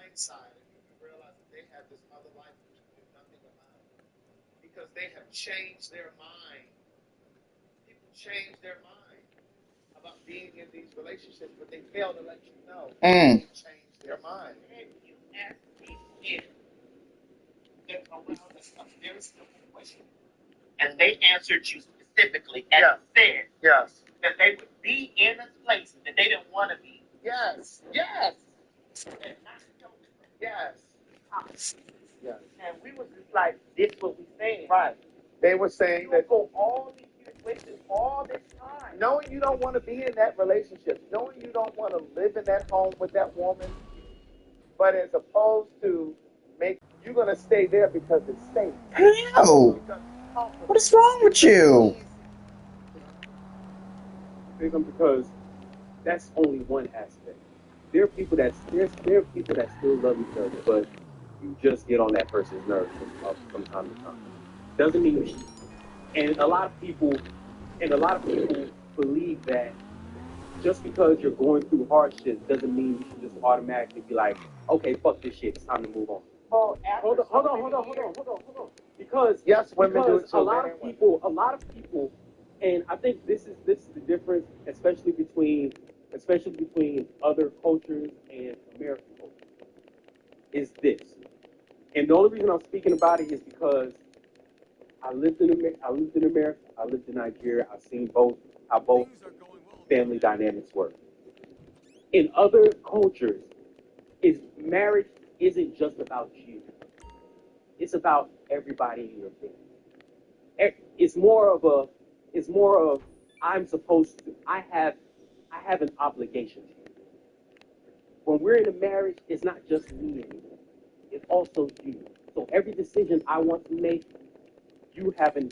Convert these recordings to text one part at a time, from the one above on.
hindsight, you realize that they have this other life that you knew nothing about because they have changed their mind. People change their mind about being in these relationships, but they fail to let you know they changed their mind. You ask people that around us a very simple question, and they answered you specifically and said that they would be in a place that they didn't want to be. Yes, yes. And not show them. Yes. Yes. And we was just like, this what we saying. Right. They were saying you that go all these years wasting all this time. Knowing you don't want to be in that relationship, knowing you don't want to live in that home with that woman, but as opposed to make you're gonna stay there because it's safe. Hell, what is wrong with you? Because that's only one aspect. There are people that still love each other, but you just get on that person's nerves from time to time. Doesn't mean you. And a lot of people believe that just because you're going through hardship doesn't mean you should just automatically be like, okay, fuck this shit, it's time to move on. Oh, hold on. Because women do it. A lot of people, and I think this is the difference, especially between other cultures and American culture, is this. And the only reason I'm speaking about it is because I lived in America, I lived in Nigeria, I've seen how both family dynamics work. In other cultures, marriage isn't just about you. It's about everybody in your family. It's more of I have an obligation to you. When we're in a marriage, it's not just me anymore. It's also you. So every decision I want to make, you have an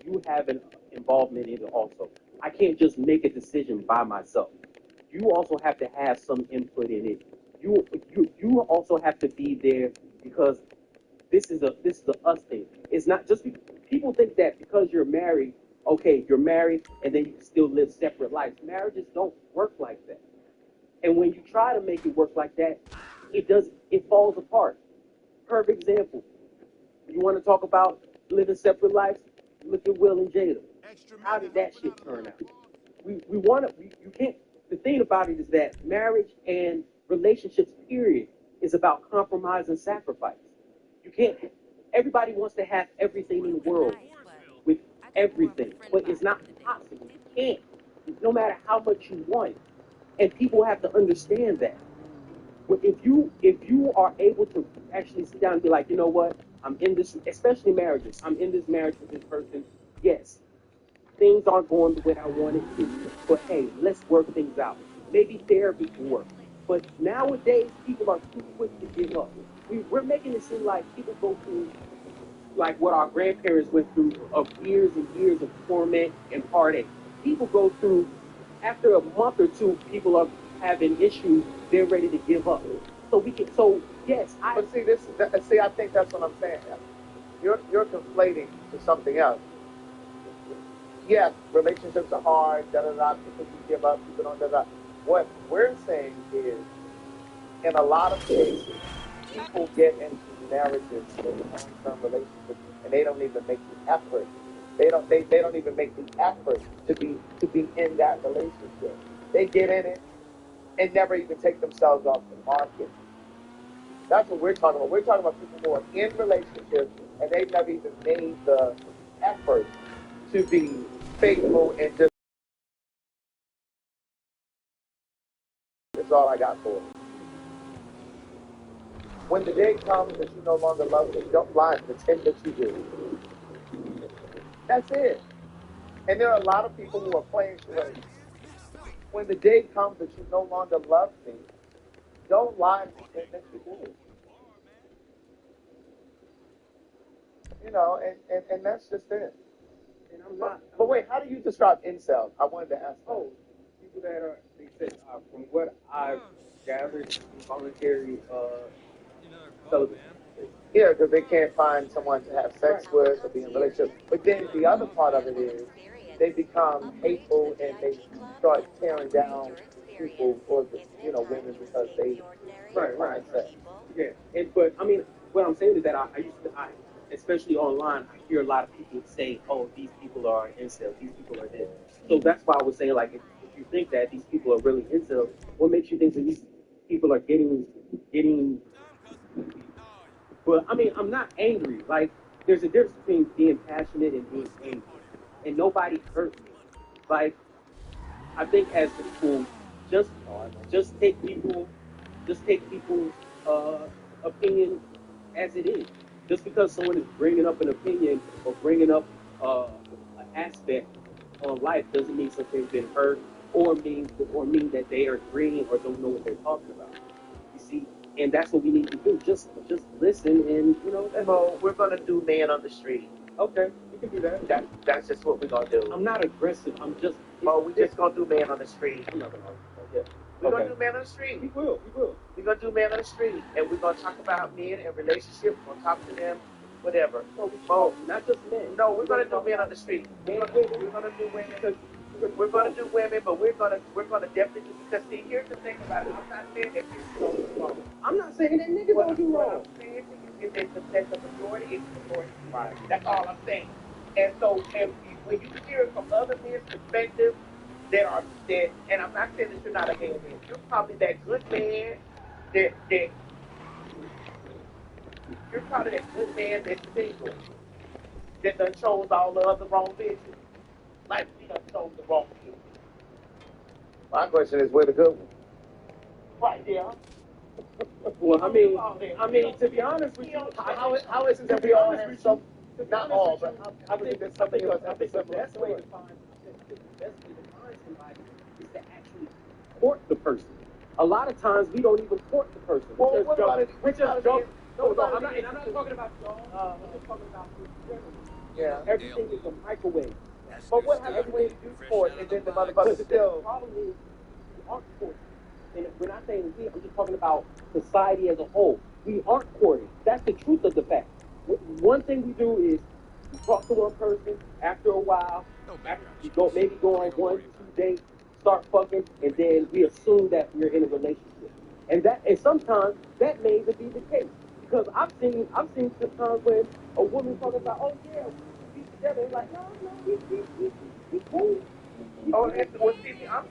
involvement in it also. I can't just make a decision by myself. You also have to have some input in it. You also have to be there because this is a us thing. It's not just people think that because you're married, okay, you're married and then you can still live separate lives. Marriages don't work like that. And when you try to make it work like that, it falls apart. Perfect example. You want to talk about living separate lives? Look at Will and Jada. How did that shit turn out? You can't. The thing about it is that marriage and relationships, period, is about compromise and sacrifice. You can't. Everybody wants to have everything in the world with everything, but it's not possible. You can't. No matter how much you want, and people have to understand that. But if you are able to actually sit down and be like, you know what, I'm in this, especially marriages. I'm in this marriage with this person. Yes, things aren't going the way I wanted to, but hey, let's work things out. Maybe therapy can work. But nowadays, people are too quick to give up. We're making it seem like people go through like what our grandparents went through of years and years of torment and heartache. People go through, after a month or two, people are having issues, they're ready to give up. Yes. But I think that's what I'm saying. You're conflating to something else. Yes, relationships are hard, people can give up, people don't, What we're saying is, in a lot of cases, people get into marriages and long-term relationships, and they don't even make the effort. They don't even make the effort to be in that relationship. They get in it and never even take themselves off the market. That's what we're talking about. We're talking about people who are in relationships and they've never even made the effort to be faithful and just. That's all I got for it. When the day comes that you no longer love me, don't lie and pretend that you do. That's it. And there are a lot of people who are playing charades. When the day comes that you no longer love me, don't lie and pretend that you do. And that's just it. And I'm not. But wait, how do you describe incels? I wanted to ask. Oh, people that are, they said, from what I've gathered, voluntary celibacy. Yeah, because they can't find someone to have sex with or be in a relationship. But then the other part of it is they become hateful and they start tearing down people or women because they right. Yeah, but I mean, what I'm saying is that I used to, especially online, I hear a lot of people say, "Oh, these people are incels. These people are this." So that's why I was saying, like, if you think that these people are really incels, what makes you think that these people are getting? But I mean, I'm not angry. Like, there's a difference between being passionate and being angry, and nobody hurt me. Like, I think as people, just just take people, just take people's opinion as it is. Just because someone is bringing up an opinion or bringing up an aspect on life doesn't mean something's been hurt or mean that they are agreeing or don't know what they're talking about. You see, and that's what we need to do. Just listen, and we're gonna do man on the street. Okay, we can do that. That's just what we're gonna do. I'm not aggressive. I'm just. We're just gonna do man on the street. I'm not gonna. Yeah. We're gonna do man on the street. We will. We're gonna do man on the street, and we're gonna talk about men and relationships. We're gonna talk to them, whatever. No, not just men. No, we're gonna do men on the street. We're gonna do women. We're gonna do women, but we're gonna definitely do, because see, here's the thing about it. I'm not saying that people don't do wrong. I'm not saying that niggas don't do wrong. What I'm saying is that the majority is the majority. Right. That's all I'm saying. And so, when you hear it from other men's perspective, and I'm not saying that you're not a gay man. You're probably that good man you're probably that good man that's single, that done chose all the other wrong bitches. Like we done chose the wrong bitch. My question is, where the good one? Right there. Well, I mean, to be honest with you, how is it that we all have some? Not all, but I think there's something else. I think the best way to find somebody is to actually court the person. A lot of times we don't even court the person. Well, what about it? We just jump. No, I'm not talking about y'all. I'm just talking about you generally. Yeah. Everything is a microwave. But what happens when you do court and then the motherfucker still? The problem is we aren't courting. And we're not saying we. I'm just talking about society as a whole. We aren't courting. That's the truth of the fact. One thing we do is we talk to one person. After a while, we maybe go on 1-2 dates, start fucking, and then we assume that we're in a relationship. And sometimes that may even be the case, because I've seen sometimes when a woman talking about, oh yeah, we be together, and like, no, we cool. I'm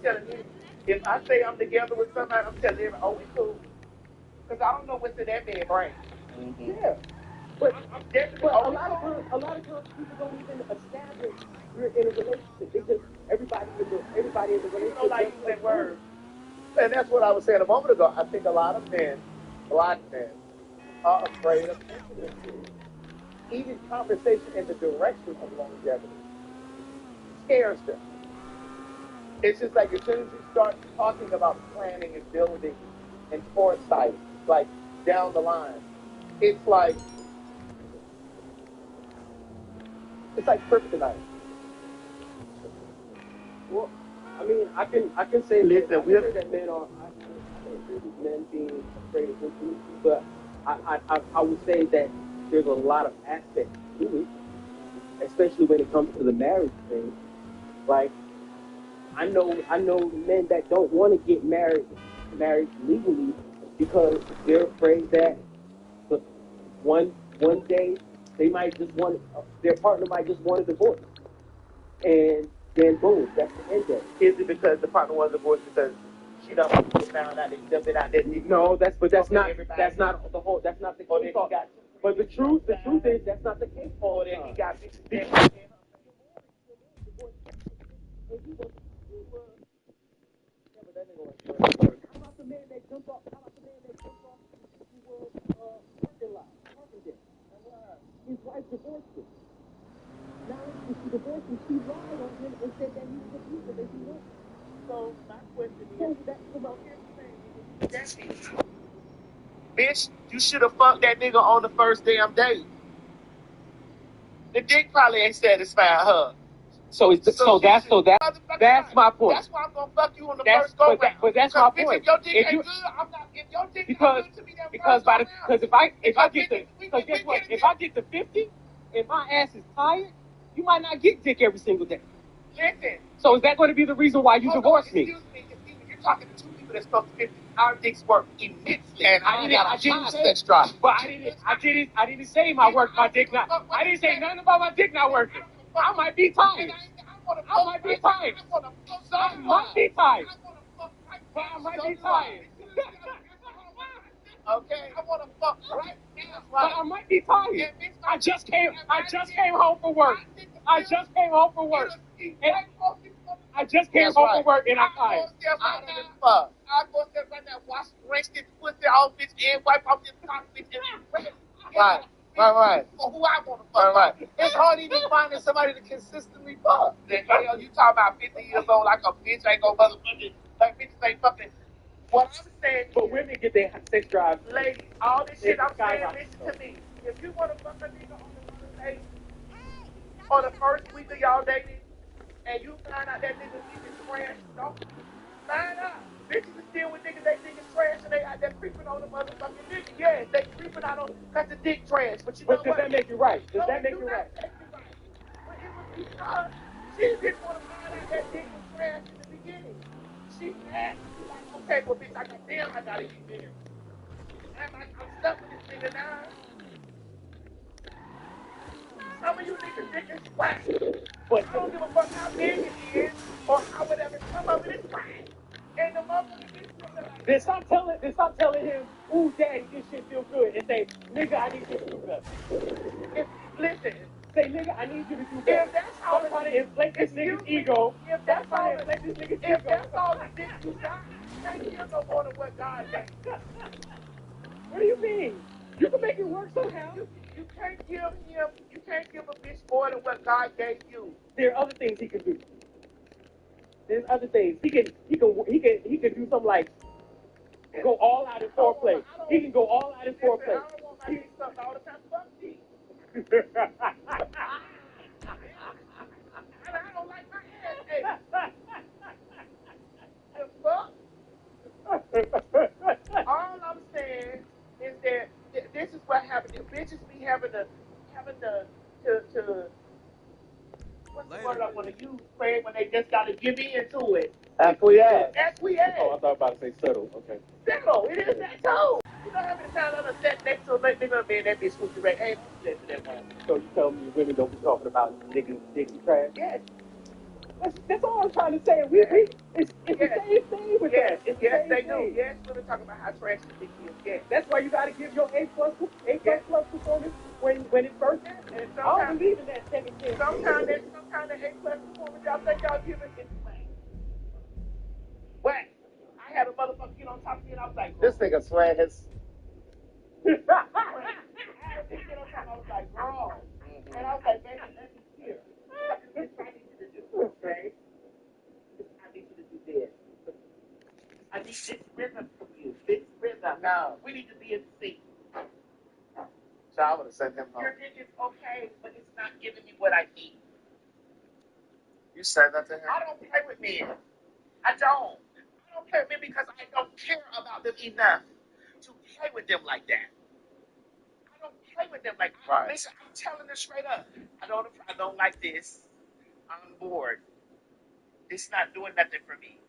telling you, if I say I'm together with somebody, I'm telling them, oh, we cool, because I don't know what's in that man's brain. Mm-hmm. Yeah. But a lot of times people don't even establish we're in a relationship. They just everybody in the relationship. You like that word. And that's what I was saying a moment ago. I think a lot of men, black men, are afraid of intimacy. Even conversation in the direction of longevity scares them. It's just like as soon as you start talking about planning and building and foresight, like down the line, it's like kryptonite. Well, I mean, I can say that men are. I agree with men being afraid of intimacy, but I would say that there's a lot of aspects to it, especially when it comes to the marriage thing. Like, I know men that don't want to get married legally because they're afraid that one day they might just want their partner might just want a divorce, and then boom, that's the end of it. Is it because the partner wants a divorce because she don't want to get found out that they've been out there? No, that's not the whole. That's not the case. But the truth is that's not the case. Oh, then he got me. How about the man that jumped off? Parking lot, parking deck? His wife divorced him. Now she divorced him. She lied on him and said that he was abusive and he was. So my question is, bitch, you should have fucked that nigga on the first damn date. The dick probably ain't satisfying her. That's my point. That's why I'm gonna fuck you on the first go round. But that's my point. If your dick ain't good, I'm not. If your dick ain't good to me, because if I get to 50 and my ass is tired, you might not get dick every single day. Listen. So is that going to be the reason why you divorce me? Excuse me. You're talking to two people that's close to 50. Our dicks work immensely. And I didn't say sex drive. But I didn't say my dick not. I didn't say nothing about my dick not working. I might be tired. I might be tired. I might be tired. But I might be tired. Okay, I want to fuck right now. But I might be tired. I just came home from work. I just came home from work. And I just came home from work and I'm tired. I go upstairs right now, wash, rinse this pussy off, bitch, and wipe off this cock, bitch, and ready. Right. For who I want to fuck. Right. It's hard even finding somebody to consistently fuck. The hell you talking about 50 years old like a bitch ain't gonna motherfucking, like bitches ain't fucking. What I'm saying, but women get their sex drive. Ladies, all this shit I'm saying, listen to me. If you want to fuck a nigga on the first date, on the first week of y'all dating, and you find out that nigga dick is trash, don't find out. Bitches is still with niggas they think is trash and they out there creeping on the motherfucking nigga. Yes, they creeping out on cause the dick trash. But you know does that make you right? Does that make you right? But it was because she didn't want to find out that dick was trash in the beginning. She asked, like, okay, well, bitch, I gotta get bigger. I'm stuck with this nigga now. Some of you niggas dick is whack. But I don't give a fuck how big it is or how whatever. Some of it is whack. And the motherfucker bitch like, then stop telling him, ooh, daddy, this shit feel good. And say, nigga, I need you to do better. Listen. Say, nigga, I need you to do better. If that's all I'm trying to inflate this nigga's ego. If that's all the dick you got, you can't give no more than what God gave. What do you mean? You can make it work somehow. You can't give a bitch more than what God gave you. There are other things he can do. There's other things. He can do something like go all out in foreplay. He can go all out in foreplay. I don't want my dick sucked all the time. Fuck me. And I don't like my ass. Hey. The fuck? All I'm saying is that this is what happened. The bitches be having to what's the word I want to use, Craig, when they just got to give in to it. Acquiesce. Oh, I thought about to say settle. Okay. Settle. It is that too. You know how many times I'm sat next to a nigga and that bitch switch right? Hey, don't do that to that one. So you tell me women don't be talking about niggas dick and trash? Yes. That's all I'm trying to say. It's the same thing with that. Yes, they do. Yes, women talk about how trash the dick is. Yes. That's why you got to give your A plus performance when it first happens. And I don't believe in that second chance. Sometimes that A plus performance y'all think y'all giving is whack. I had a motherfucker get on top of me and I was like, this nigga swear his. I had a nigga get on top. I was like, girl. And I was like, baby, let me hear. This is what I need you to do, okay? I need you to do this. I need this rhythm from you. This rhythm. No. We need to be in sync. So I would have sent him home. Your dick is okay, but it's not giving me what I need. You said that to him? I don't play with men. I don't play with men because I don't care about them enough to play with them like that. I don't play with them like that. Right. Listen, I'm telling them straight up. I don't like this. I'm bored. It's not doing nothing for me.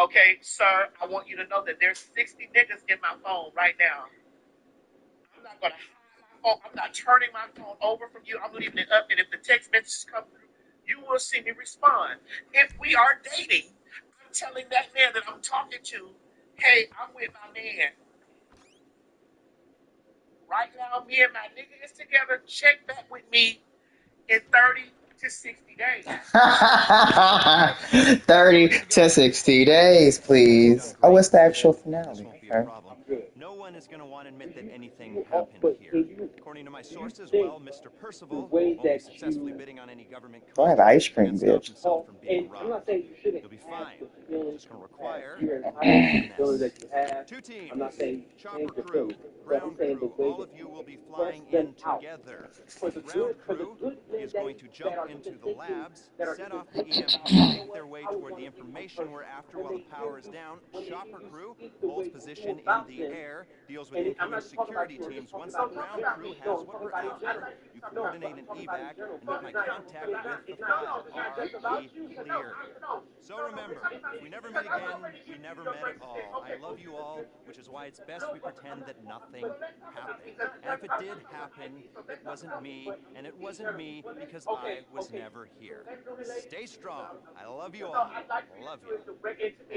Okay, sir, I want you to know that there's 60 niggas in my phone right now. I'm not going to hide my phone. I'm not turning my phone over from you. I'm leaving it up. And if the text messages come through, you will see me respond. If we are dating, I'm telling that man that I'm talking to, hey, I'm with my man. Right now, me and my nigga is together. Check back with me in 30 to 60 days. 30 to 60 days, please. Oh, what's the actual finale? Okay. No one is going to want to admit that anything happened here. According to my sources, well, Mr. Percival won't be successfully bidding on any government Go have ice cream, bitch. himself from being robbed. You'll be fine. It's just going to require two teams, chopper crew, ground crew. All of you will be flying in together. Ground crew is going to jump into the labs, set off the EMP, make their way toward the information we're after while the power is down. Chopper crew holds position in the air deals with incoming security teams. Once the ground crew has what we're after, you coordinate an evac and make my contact with the file. Are we clear? So remember, if we never meet again, we never met at all. I love you all, which is why it's best we pretend that nothing happened. And if it did happen, it wasn't me, and it wasn't me because I was never here. Stay strong. I love you all. Love you.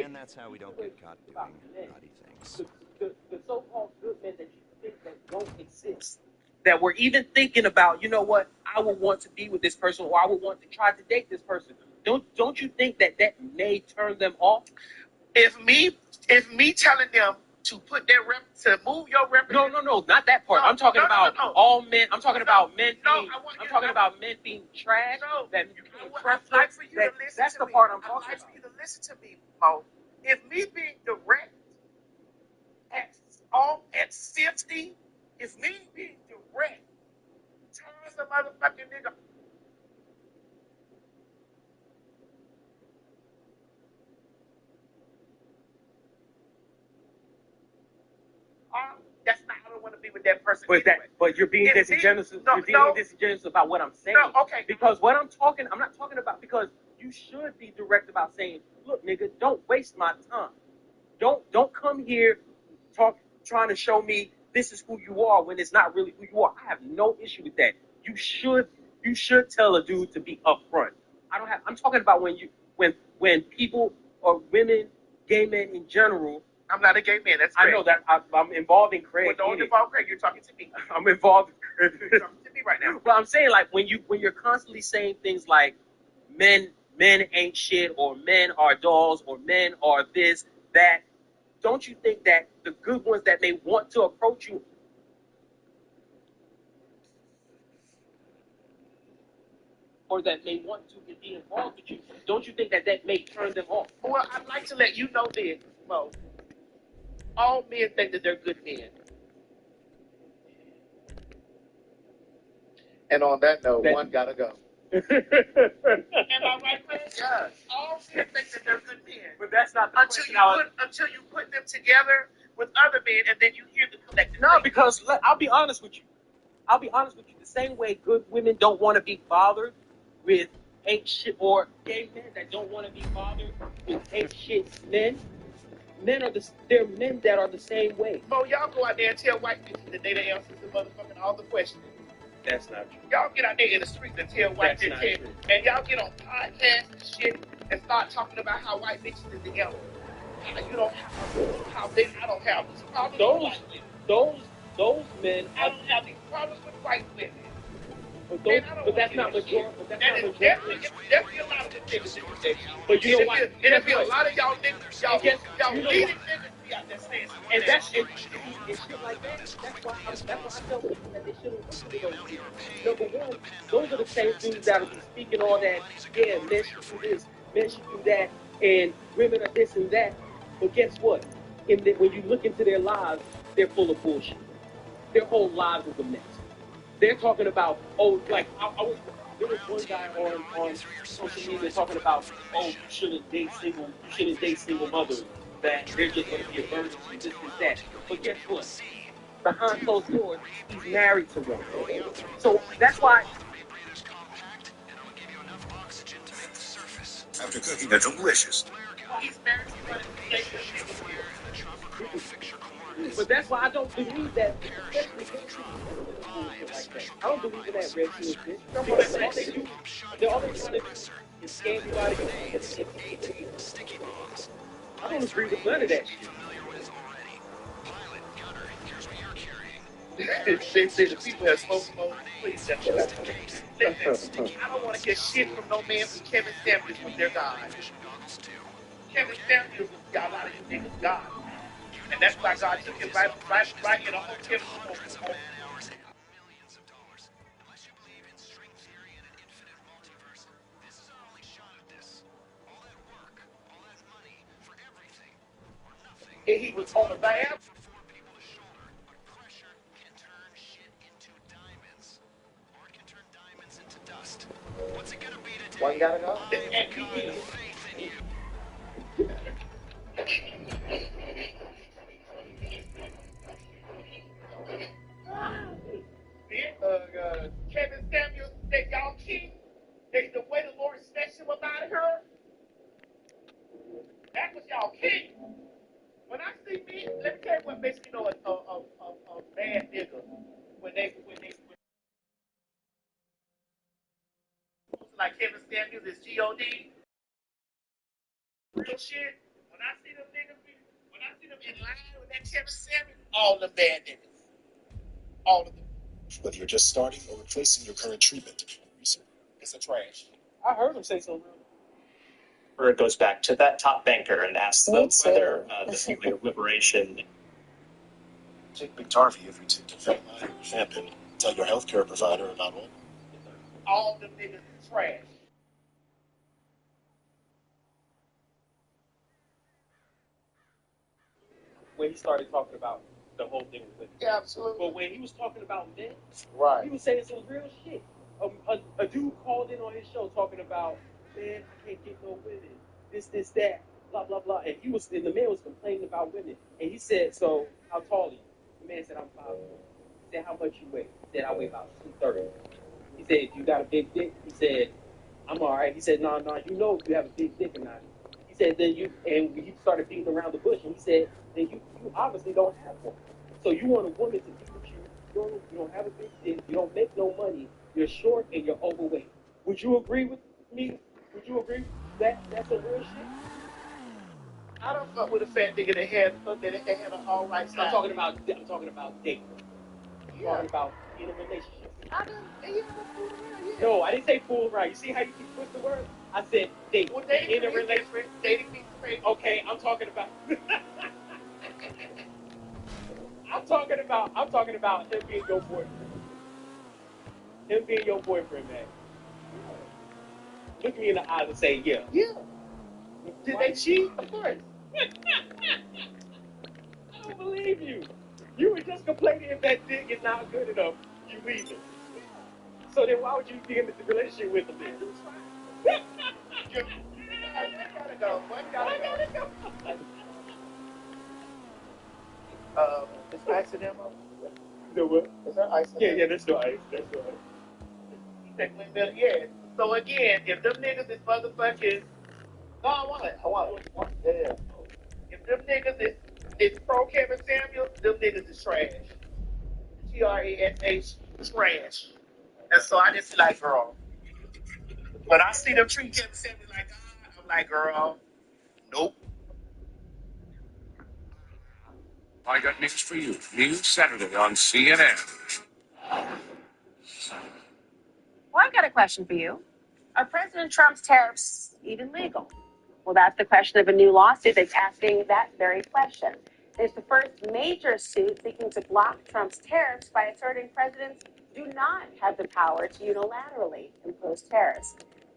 And that's how we don't get caught doing naughty things. The so-called good men that you think that don't exist, that we're even thinking about, you know what, I would want to be with this person, or I would want to try to date this person. Don't you think that may turn them off? If me telling them to put their to move your representation. No, not that part. I'm talking about all men. I'm talking about men being. I'm talking about men being trash. That you can't trust. I'd like for you to listen that's to the me. part I'm talking I'd like about. for you to listen to me, Mo. If me being direct at 50, if me being direct turns the motherfucking nigga. That's not. I don't want to be with that person. But you're being disingenuous. Disingenuous about what I'm saying. No, okay. Because I'm not talking about, because you should be direct about saying, look, nigga, don't waste my time. Don't come here trying to show me this is who you are when it's not really who you are. I have no issue with that. You should tell a dude to be upfront. I'm talking about when people or women, gay men in general. I'm not a gay man. That's Craig. I know that I'm involved in Craig. Well, don't involve Craig. You're talking to me. I'm involved. You're talking to me right now. Well, I'm saying, like, when you're constantly saying things like men ain't shit, or men are dolls, or men are this, that, don't you think that the good ones that may want to approach you or that may want to be involved with you, don't you think that may turn them off? Well, I'd like to let you know this, Mo. All men think that they're good men. And on that note, one gotta go. Am I right, man? Yes. All men think that they're good men. But that's not the until you put them together with other men, and then you hear the collective. No, because I'll be honest with you. The same way good women don't want to be bothered with ain't shit, or gay men that don't want to be bothered with ain't shit men. There are men that are the same way. Mo, y'all go out there and tell white people that they the answers to motherfucking all the questions. That's not true. Y'all get out there in the streets and tell white people, and y'all get on podcasts and shit and start talking about how white bitches is the element. You don't have I don't have these problems with white women. Those men. I don't have these problems with white women. But that's not majority. Definitely a lot of them niggas in this. But you know what? It'll be a lot of y'all niggas, y'all leading niggas be out there saying some and shit like that. That's why I tell people that they shouldn't listen to those people. Number one, those are the same dudes that will be speaking all that, yeah, men should do this, men should do that, and women are this and that. But guess what? When you look into their lives, they're full of bullshit. Their whole lives is a mess. They're talking about, there was one guy on social media talking about, you shouldn't date single mothers, that they're just going to be a burden to this and that. But guess what? Behind closed doors, he's married to one. So that's why. After cooking a delicious. He's married to one. But that's why I don't believe that, especially like that. I don't believe in that red pill shit. Because all they do, they're always trying to do is scam everybody. I don't agree with none of that shit. They say the people that smoke smoke, please shut your mouth. Listen, I don't want to get shit from no man from Kevin Samuels with their God. Kevin Samuels got a lot of you niggas God. And that's why God took him right in a hotel room. And he was on the lab. One gotta go. And he did. what makes me know a bad nigga when like Kevin Samuels is God. Real shit. When I see them in line with that Kevin Samuels, all the bad niggas, all of them. Whether you're just starting or replacing your current treatment, it's a trash. I heard him say something. Where it goes back to that top banker and asks them whether the feeling of liberation. Take Biktarvy every 10 to 5 and tell your healthcare provider about all. All them niggas is trash. When he started talking about the whole thing with women. Yeah, absolutely. But when he was talking about men, right, he was saying some real shit. A dude called in on his show talking about, man, I can't get no women. This, that, blah, blah, blah. And the man was complaining about women. And he said, so, how tall are you? The man said, I'm 5'4". He said, how much you weigh? He said, I weigh about 230. He said, you got a big dick? He said, I'm all right. He said, no, you know if you have a big dick or not. He said, and he started beating around the bush. And he said, then you obviously don't have one. So you want a woman to be with you. You don't have a big dick. You don't make no money. You're short and you're overweight. Would you agree with me? Would you agree that that's a real shit? I don't fuck with a fat nigga that had an all right size. I'm talking about dating. Yeah. Talking about in a relationship. Yeah. No, I didn't say fool around. You see how you keep twisting the word? I said date. Well, dating in a relationship. Dating means crazy. Okay, I'm talking about. I'm talking about him being your boyfriend. Him being your boyfriend, man. Look me in the eyes and say, yeah. Yeah. Did they cheat? Of course. I don't believe you. You were just complaining if that dick is not good enough, you leave it. So then why would you be in the relationship with him then? One gotta go. Is ice in them? No what? Is there ice in them? Yeah, that's no ice. Yeah. So again, if them niggas is motherfucking, no, I want it. Yeah. If them niggas is pro Kevin Samuels, them niggas is trash. TRASH, trash. And so I just be like, girl. When I see them treat Kevin Samuels like God, I'm like, girl, nope. I got news for you. News Saturday on CNN. Well, I've got a question for you. Are President Trump's tariffs even legal? Well, that's the question of a new lawsuit that's asking that very question. It's the first major suit seeking to block Trump's tariffs by asserting presidents do not have the power to unilaterally impose tariffs.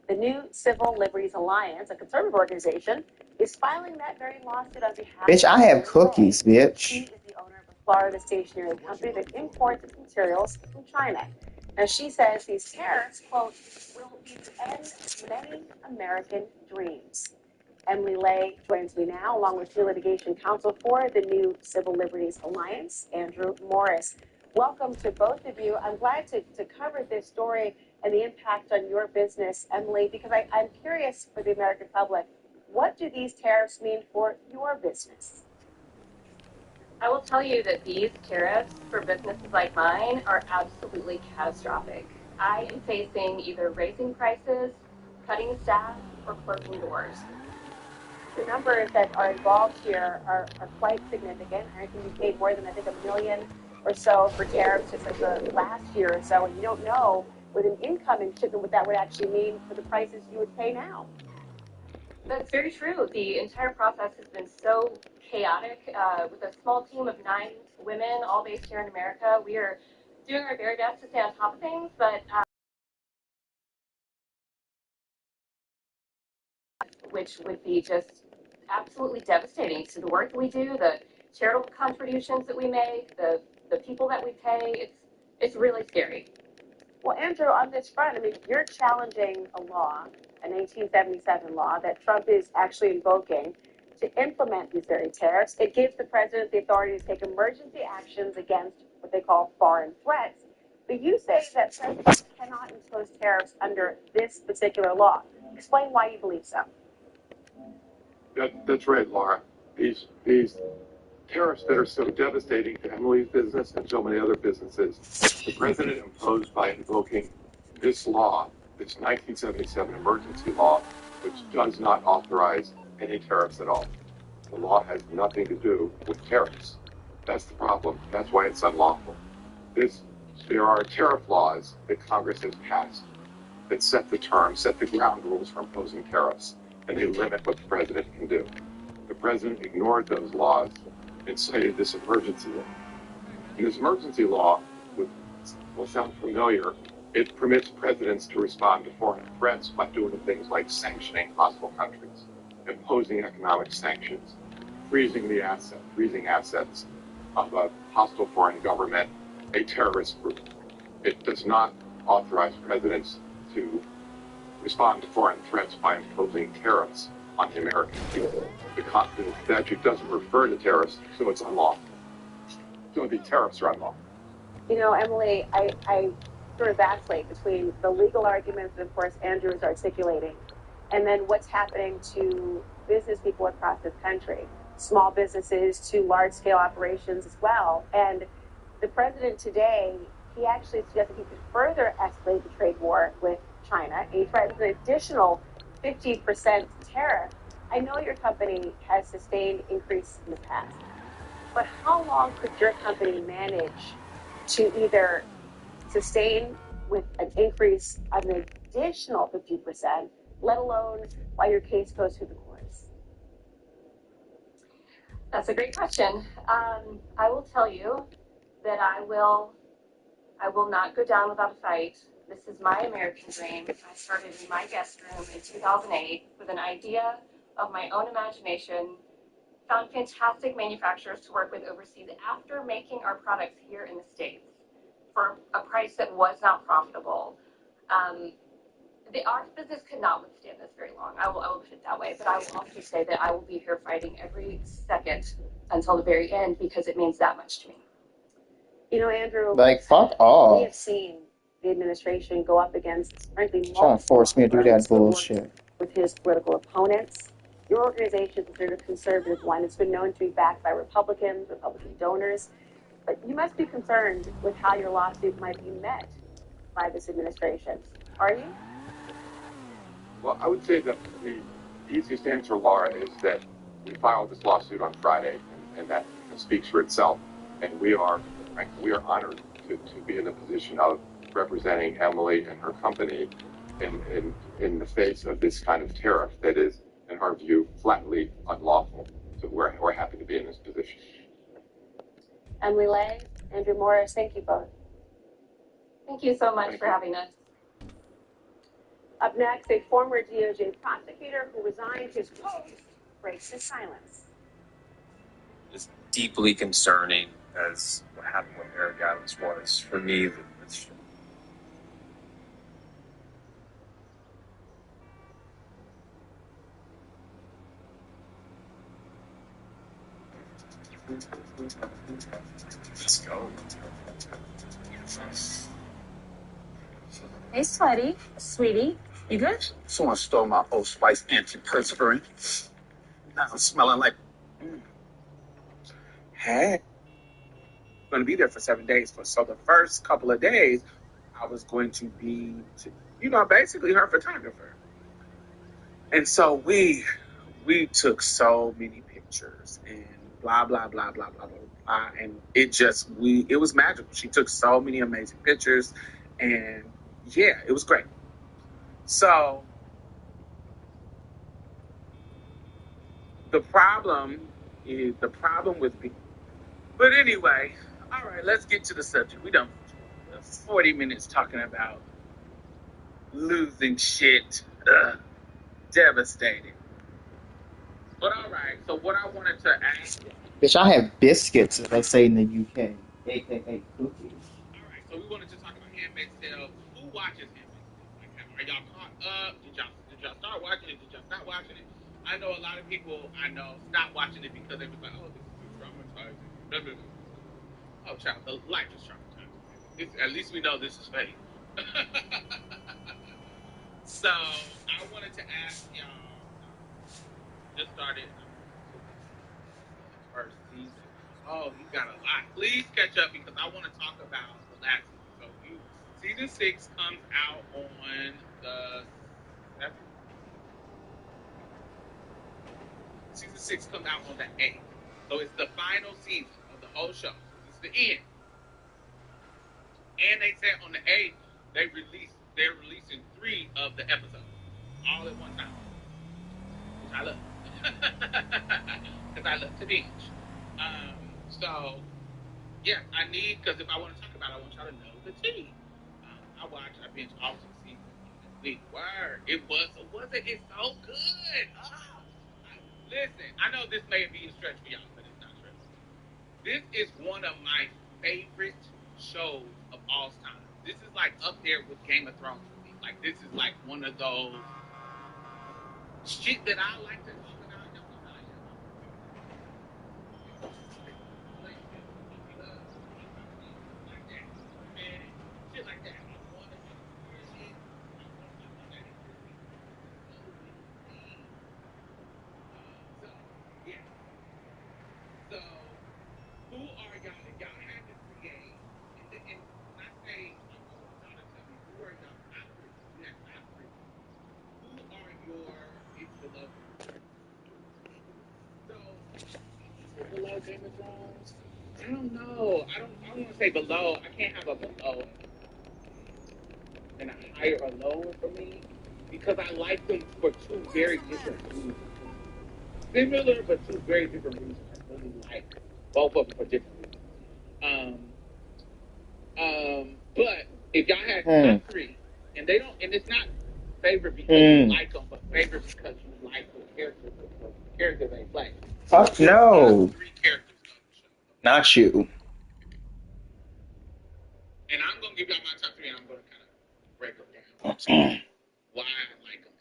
The new Civil Liberties Alliance, a conservative organization, is filing that very lawsuit on behalf Bitch, I have cookies, She bitch. is the owner of a Florida stationery company that imports its materials from China. Now, she says these tariffs, quote, will end many American dreams. Emily Lay joins me now, along with new litigation counsel for the new Civil Liberties Alliance, Andrew Morris. Welcome to both of you. I'm glad to cover this story and the impact on your business, Emily, because I'm curious for the American public, what do these tariffs mean for your business? I will tell you that these tariffs for businesses like mine are absolutely catastrophic. I am facing either raising prices, cutting staff, or closing doors. The numbers that are involved here are quite significant. I think you paid more than, I think, $1 million or so for tariffs just in the last year or so, and you don't know with an incoming shipment what that would actually mean for the prices you would pay now. That's very true. The entire process has been so chaotic. With a small team of 9 women, all based here in America, we are doing our very best to stay on top of things, but which would be just absolutely devastating to the work that we do, the charitable contributions that we make, the people that we pay. It's really scary. Well, Andrew, on this front, I mean, you're challenging a law, a 1977 law that Trump is actually invoking to implement these very tariffs. It gives the president the authority to take emergency actions against what they call foreign threats. But you say that presidents cannot impose tariffs under this particular law. Explain why you believe so. That's right, Laura. These tariffs that are so devastating to Emily's business and so many other businesses, the president imposed by invoking this law, this 1977 emergency law, which does not authorize any tariffs at all. The law has nothing to do with tariffs. That's the problem. That's why it's unlawful. There are tariff laws that Congress has passed that set the terms, set the ground rules for imposing tariffs, and they limit what the president can do. The president ignored those laws and cited this emergency law. And this emergency law will sound familiar. It permits presidents to respond to foreign threats by doing things like sanctioning hostile countries, imposing economic sanctions, freezing assets of a hostile foreign government, a terrorist group. It does not authorize presidents to respond to foreign threats by imposing tariffs on the American people. The statute doesn't refer to tariffs, so it's unlawful. So the tariffs are unlawful. You know, Emily, I sort of vacillate between the legal arguments that, of course, Andrew is articulating, and then what's happening to business people across this country, small businesses to large-scale operations as well. And the president today, he actually suggested he could further escalate the trade war with China. And he threatens an additional 50% tariff. I know your company has sustained increase in the past, but how long could your company manage to either sustain with an increase of an additional 50%, let alone while your case goes through the courts? That's a great question. I will tell you that I will not go down without a fight. This is my American dream. I started in my guest room in 2008 with an idea of my own imagination, found fantastic manufacturers to work with overseas after making our products here in the States for a price that was not profitable. The art business could not withstand this very long. I will put it that way. But I will also say that I will be here fighting every second until the very end because it means that much to me. You know, Andrew, Like, fuck off. we have seen the administration go up against, frankly, Trying to force me to do that bullshit. With his political opponents. Your organization is considered a conservative one. It's been known to be backed by Republicans, Republican donors. But you must be concerned with how your lawsuit might be met by this administration. Are you? Well, I would say that the easiest answer, Laura, is that we filed this lawsuit on Friday, and that speaks for itself. And we are honored to be in the position of representing Emily and her company in the face of this kind of tariff that is, in our view, flatly unlawful. So we're happy to be in this position. Emily Lay, Andrew Morris, thank you both. Thank you so much for having us. Up next, a former DOJ prosecutor who resigned his post breaks his silence. It's deeply concerning, as what happened with Eric Adams was for me. Let's go. Hey, sweetie, you good? Someone stole my Old Spice antiperspirant. Now I'm smelling like. Hey, I'm going to be there for 7 days. So the first couple of days, I was going to be, basically her photographer. And so we took so many pictures and blah, blah, blah, blah, blah, blah, blah. And it was magical. She took so many amazing pictures, and yeah, it was great. So the problem with me. But anyway, all right, let's get to the subject. We done 40 minutes talking about losing shit. Devastating. But all right, so what I wanted to ask you. Bitch, I have biscuits, as they say in the UK, aka cookies. All right, so we wanted to talk about Handmaid's Tale. Who watches Handmaid's Tale? Like, are y'all caught up? Did y'all start watching it? Did y'all stop watching it? I know a lot of people stopped watching it because they was like, oh, this is too traumatizing. Oh, child, the life is traumatizing. At least we know this is fake. So I wanted to ask y'all. Just started the first season. Oh, you got a lot. Please catch up because I want to talk about the last season. So season 6 comes out on the 7th. Season 6 comes out on the 8th. So it's the final season of the whole show. So this is the end. And they said on the 8th they're releasing 3 of the episodes all at one time, which I love because I love to binge. So yeah, because if I want to talk about it, I want y'all to know the tea. I binge all 6 seasons in a week. Word, it's so good. Listen, I know this may be a stretch for y'all, but it's not a stretch. This is one of my favorite shows of all time. This is like up there with Game of Thrones for me. Like this is like one of those shit that I like to talk about. Y'all know how I am. Shit like that. I want to talk about shit. I want to talk about that. So yeah. So who are y'all? Y'all had to create, and when I say I want y'all to tell me who are y'all top 3. You have top 3. Who are your it's below? So is it below Game of Thrones? I don't know. I don't want to say below. I can't have a below and a higher or lower for me because I like them for 2 very different reasons. Similar but 2 very different reasons. I really like both of them for different reasons. But if y'all had top 3, and they don't, and it's not favorite because you like them, but favorite because you like the character they play. Fuck no. 3 characters of the show. Not you. And I'm gonna give y'all my top 3, and I'm gonna kind of break them down. Why I like them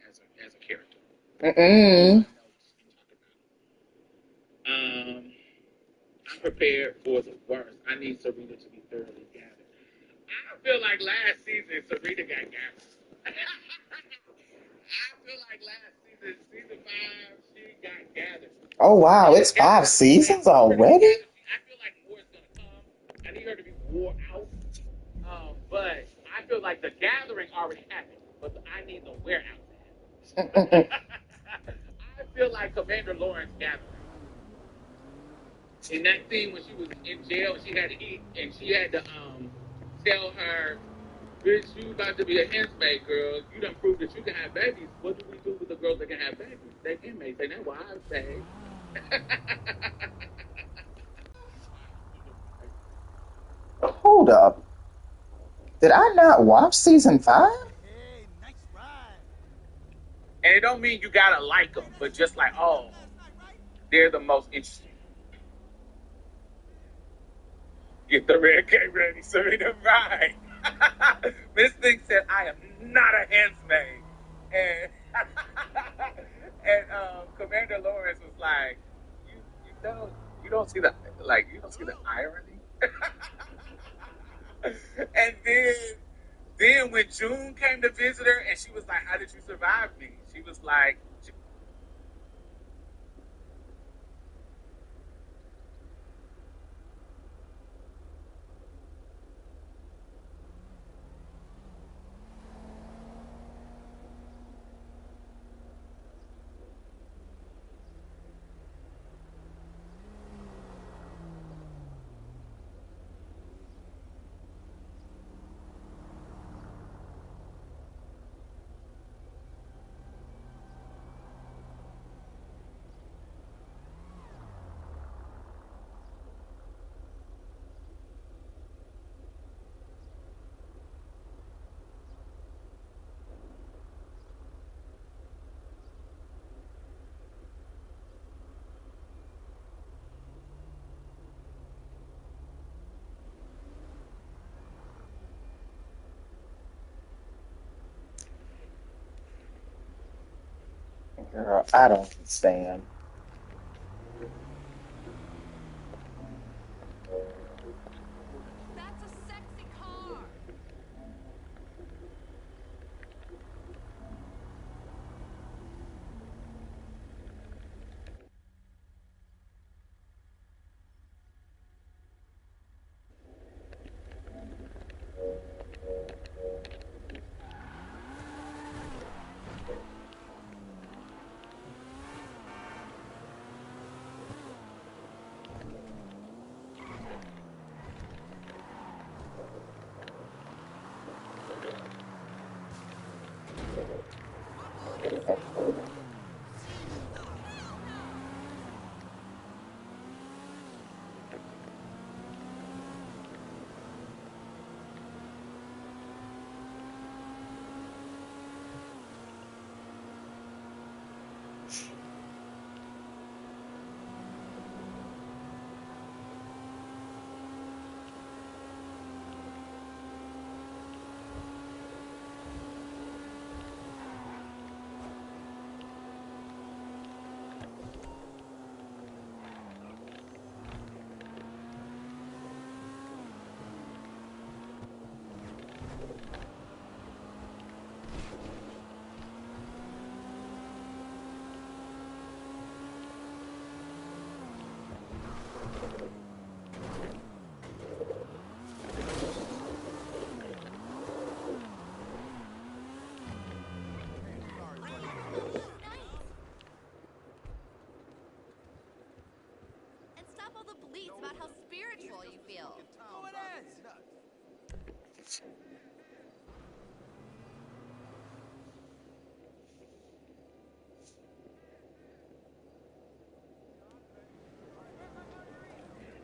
as a character. I'm prepared for the worst. I need Serena to be thoroughly gathered. I feel like last season Serena got gathered. I feel like last season 5, she got gathered. Oh wow, it's 5 seasons already? I feel like more is gonna come. I need her to be wore out. But I feel like the gathering already happened, but I need the wear out to happen. I feel like Commander Lawrence gathering. In that scene when she was in jail and she had to eat and she had to tell her, bitch, you about to be a henchmaid, girl. You done proved that you can have babies. What do we do with the girls that can have babies? They inmates. They know why I say. Hold up. Did I not watch season 5? And it don't mean you gotta like them, but just like, oh, they're the most interesting. Get the red cake ready, Serena. Right. Miss Thing said, I am not a handsmaid. And and Commander Lawrence was like, you don't see the irony. And then when June came to visit her and she was like, how did you survive me? She was like, Girl, I don't understand. about how spiritual you feel. Oh, it is.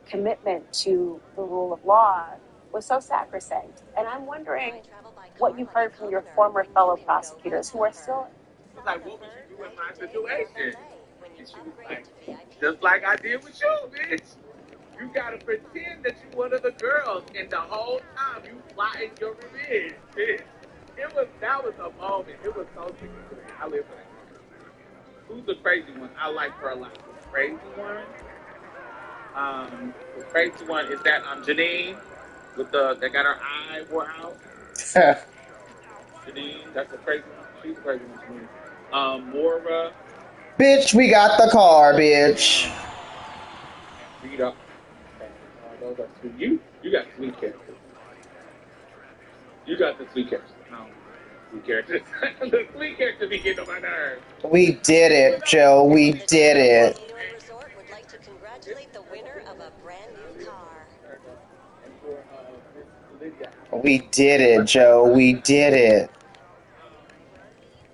Commitment to the rule of law was so sacrosanct. And I'm wondering what you've heard from your former fellow prosecutors who are still. She was like, what would you do in my situation? And she was like, just like I did with you, bitch. You gotta pretend that you one of the girls, and the whole time you plotting your revenge, bitch. That was a moment. It was so significant. I live for that moment. Who's the crazy one? I like her a lot. The crazy one. The crazy one is that Janine with that got her eye wore out. Janine, that's the crazy one. She's the crazy one to me. Mora. Bitch, we got the car, bitch. Rita. Those are sweet. You got sweet characters. You got the sweet characters. Sweet characters. The sweet characters be getting on my nerves. We did it, Joe. We did it. Would like to congratulate the winner of a brand new car. We did it, Joe. We did it.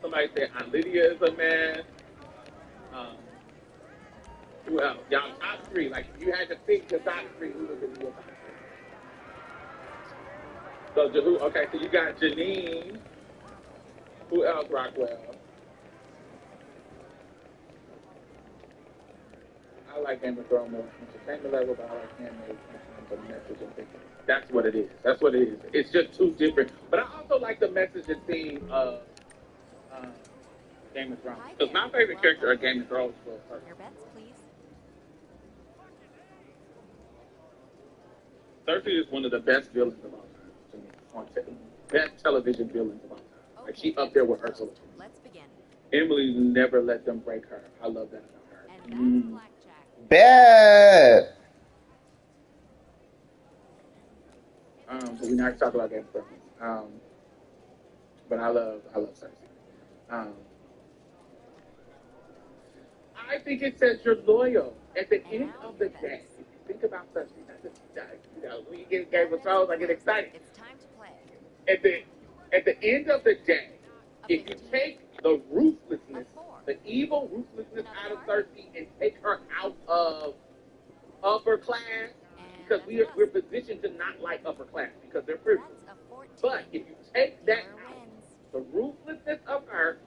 Somebody said Aunt Lydia is a mess. Who else? Y'all top three. Like if you had to pick your top three, who would be your top three? So who? Okay, so you got Janine. Who else? Rockwell. I like Game of Thrones more. Entertainment level, but I like Handmaid. The message and thing. That's what it is. That's what it is. It's just too different. But I also like the message and theme of Game of Thrones. Because my favorite character of Game of Thrones was her. Your bets, please. Cersei is one of the best villains of all time to me. Best television villains of all time. Like she up there with Ursula. Let's begin. Emily never let them break her. I love that about her. And that's blackjack. Bet. So we're not talking about Game of Thrones. But I love Cersei. I think it says you're loyal. At the end of the day, if you think about Cersei, when you get Game of Thrones, I get excited. It's time to play. At the end of the day, if you take the ruthlessness, the evil ruthlessness out of Cersei and take her out of upper class, because we're positioned to not like upper class because they're privileged. But if you take that out, the ruthlessness of her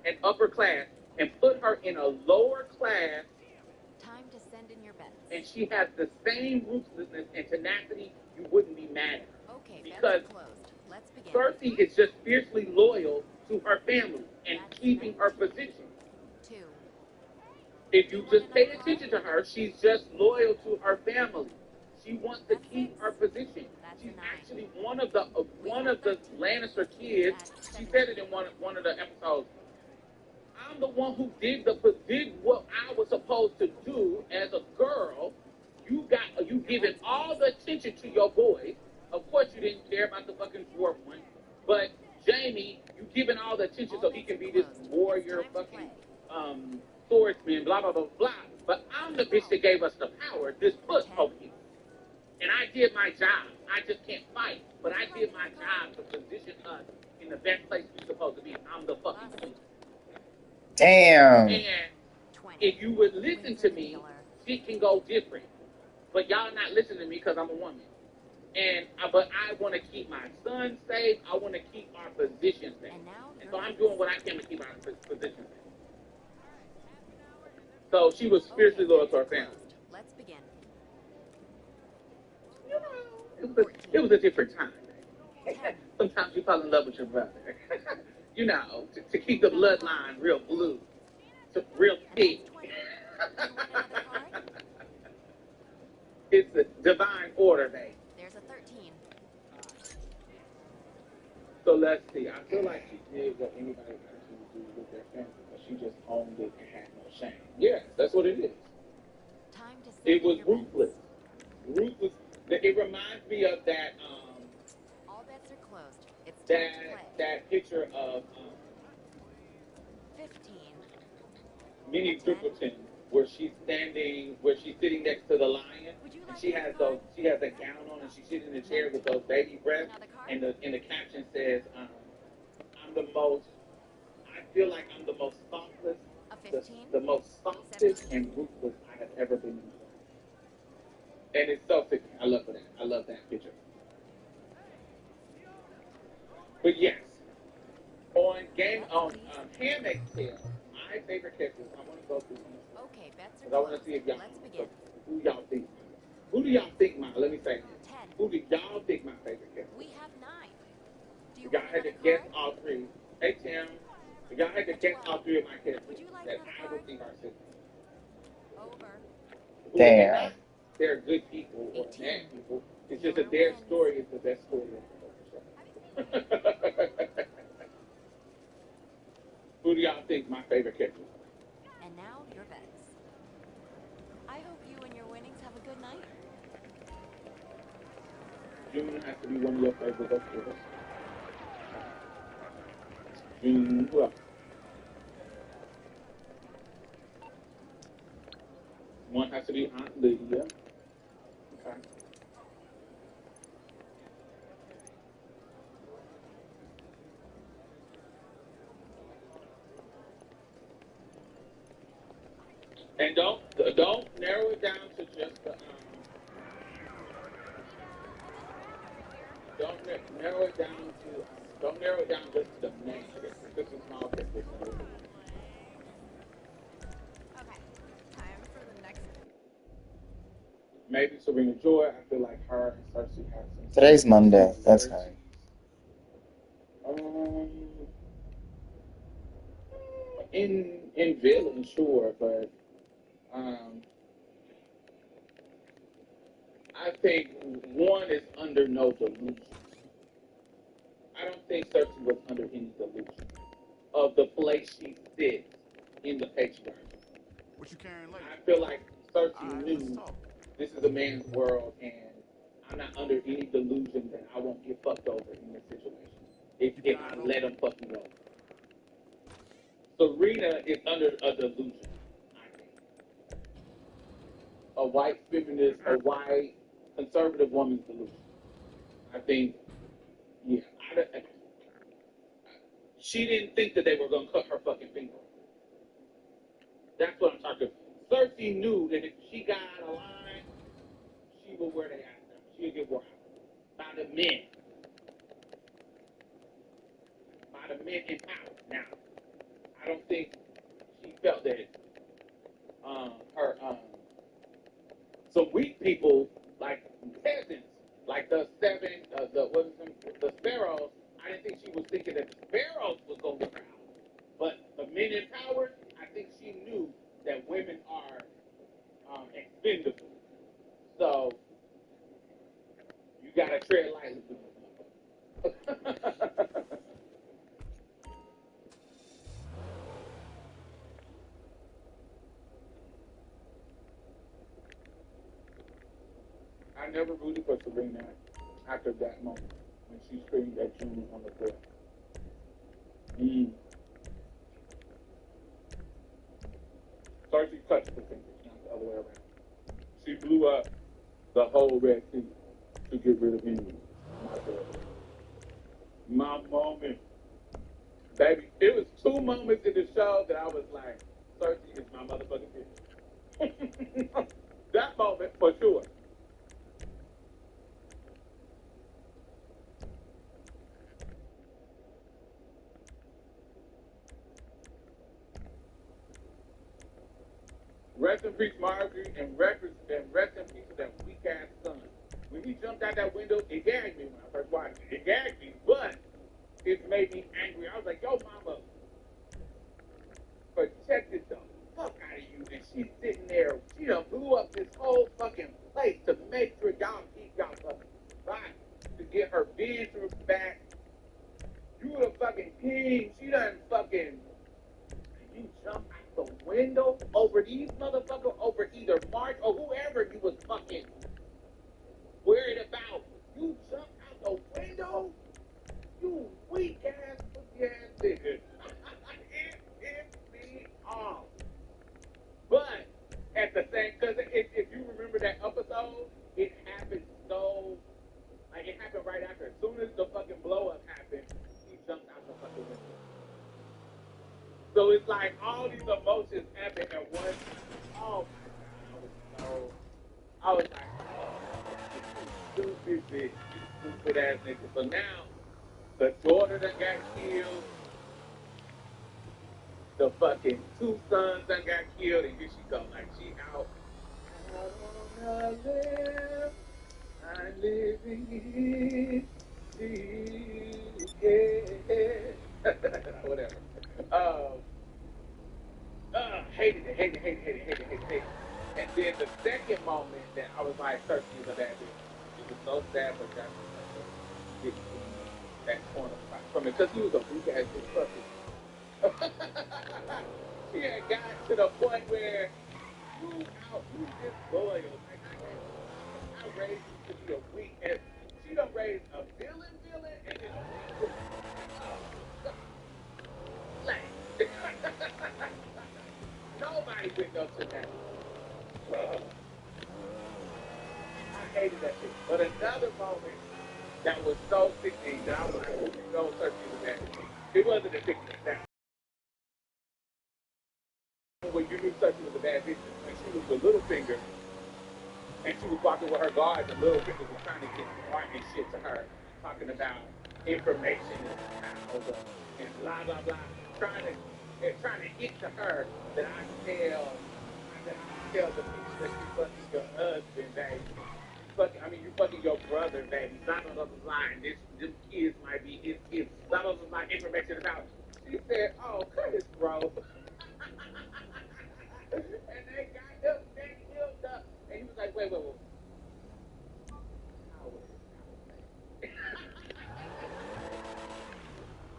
and upper class, and put her in a lower class, time to send in your bets. And she has the same ruthlessness and tenacity, you wouldn't be mad at her. Okay, because closed. Let's begin. Cersei is just fiercely loyal to her family and keeping her position. 2. If you just pay attention to her, she's just loyal to her family. She wants to keep her position. She's actually one of the Lannister kids. She said it in one of the episodes. I'm the one who did what I was supposed to do as a girl. You giving all the attention to your boys. Of course, you didn't care about the fucking dwarf one, but Jamie, you giving all the attention so he can be this warrior, fucking swordsman, blah blah blah blah. But I'm the bitch that gave us the power. This puss over here, and I did my job. I just can't fight, but I did my job to position us in the best place we're supposed to be. I'm the fucking queen. Damn. And if you would listen to me, shit can go different. But y'all not listening to me because I'm a woman. But I want to keep my son safe. I want to keep our position safe. And so I'm doing what I can to keep our position safe. So she was fiercely loyal to her family. Let's begin. You know, it was a different time. Sometimes you fall in love with your brother. You know, to keep the bloodline real blue, real thick. It's a divine order, babe. There's a 13. So let's see. I feel like she did what anybody actually do with their family, but she just owned it and had no shame. Yes, that's what it is. Time to it was ruthless. Ruthless. It reminds me of that. All bets are closed. It's time to play. That picture of 15. Minnie Drippleton where she's sitting next to the lion, and she has a gown on, and she's sitting in the chair with those baby breasts, and the caption says, I feel like I'm the most thoughtless, the most softest and ruthless I have ever been in. And it's so sick. I love that. I love that picture. But yes, on Handmaid's Tale, my favorite characters. I want to go through these. Okay, bets are because I want to see if y'all. Let's begin. Who y'all think? Who do y'all think my? Let me say. 10. Who do y'all think my favorite character? We have 9. Do you Y'all want had to another guess card? all three. Hey Tim, y'all had to guess all three of my characters Would you like that another I card? would think are sisters. Over. Damn. They're good people or 18. bad people. It's just that their story is the best story of the show. Who do y'all think my favorite character? And now your bets. I hope you and your winnings have a good night. June has to be one of your favorites, of course. June, who else? One has to be Aunt Lydia. Okay. And don't narrow it down to just the don't narrow it down just to the main character. Just a small character. Okay, time for the next. Maybe Serena Joy. I feel like her and Cersei have some. Today's Monday. That's right. In villain, sure, but I think one is under no delusion. I don't think Cersei was under any delusion of the place she sits in the patriarchy. What you carrying later? I feel like Cersei All right, knew let's talk. this is a man's world, and I'm not under any delusion that I won't get fucked over in this situation if I let him fuck me over. Serena is under a delusion, I think. A white feminist, a white conservative woman's delusion. I think, yeah. She didn't think that they were going to cut her fucking finger. That's what I'm talking about. Cersei knew that if she got out of line, she would wear the ass down. She would get wore out by the men. By the men in power. Now, I don't think she felt that some weak people, like peasants, like the sparrows, I didn't think she was thinking that the sparrows was going to get her out. But the men in power, I think she knew that women are expendable. So, you got to tread lightly with them. I never rooted for Serena after that moment when she screamed at June on the floor. Cersei touched the fingers, not the other way around. She blew up the whole Red Sea to get rid of him. My moment. Baby, it was 2 moments in the show that I was like, Cersei is my motherfucking bitch. That moment, for sure. Rest in peace, Marjorie, and rest in peace to that weak ass son. When he jumped out that window, it gagged me when I first watched it. It gagged me, but it made me angry. I was like, yo, mama, protected the fuck out of you. And she's sitting there, she done blew up this whole fucking place to make sure y'all keep y'all fucking right. To get her vengeance back. You the fucking king. She done fucking. You jump out the window over these motherfuckers, over either March or whoever you was fucking worried about. You jump out the window? You weak ass, pussy ass nigga. It pissed me off. But stupid bitch. You stupid ass nigga. So now, the daughter that got killed, the fucking two sons that got killed, and here she go, like she out. I wanna live, I live in yeah. Whatever. Hated it. And then the second moment that I was like, Cersei is a bad bitch. It was so sad, but that's getting that corner from it, because he was a weak ass bitch. She had got to the point where you disloyal. Like, I raised you to be a weak ass. She done raised a villain, and then a weak villain. Nobody went up to that. I hated that shit. But another moment that was so sickening that I was like, you know, Cersei was that. It wasn't a sickening that. When you knew Cersei was a bad bitch, when she was with Littlefinger, and she was walking with her guards, and Littlefinger was trying to get smart and shit to her, talking about information and power and blah blah blah, trying to get to her that I tell the people that you fucking your husband, baby. You fucking your brother, baby. Blah blah blah blah. And them kids might be his kids. Blah blah blah. Information about. She said, "Oh, Curtis, bro." And they got him, they killed up. And he was like, wait.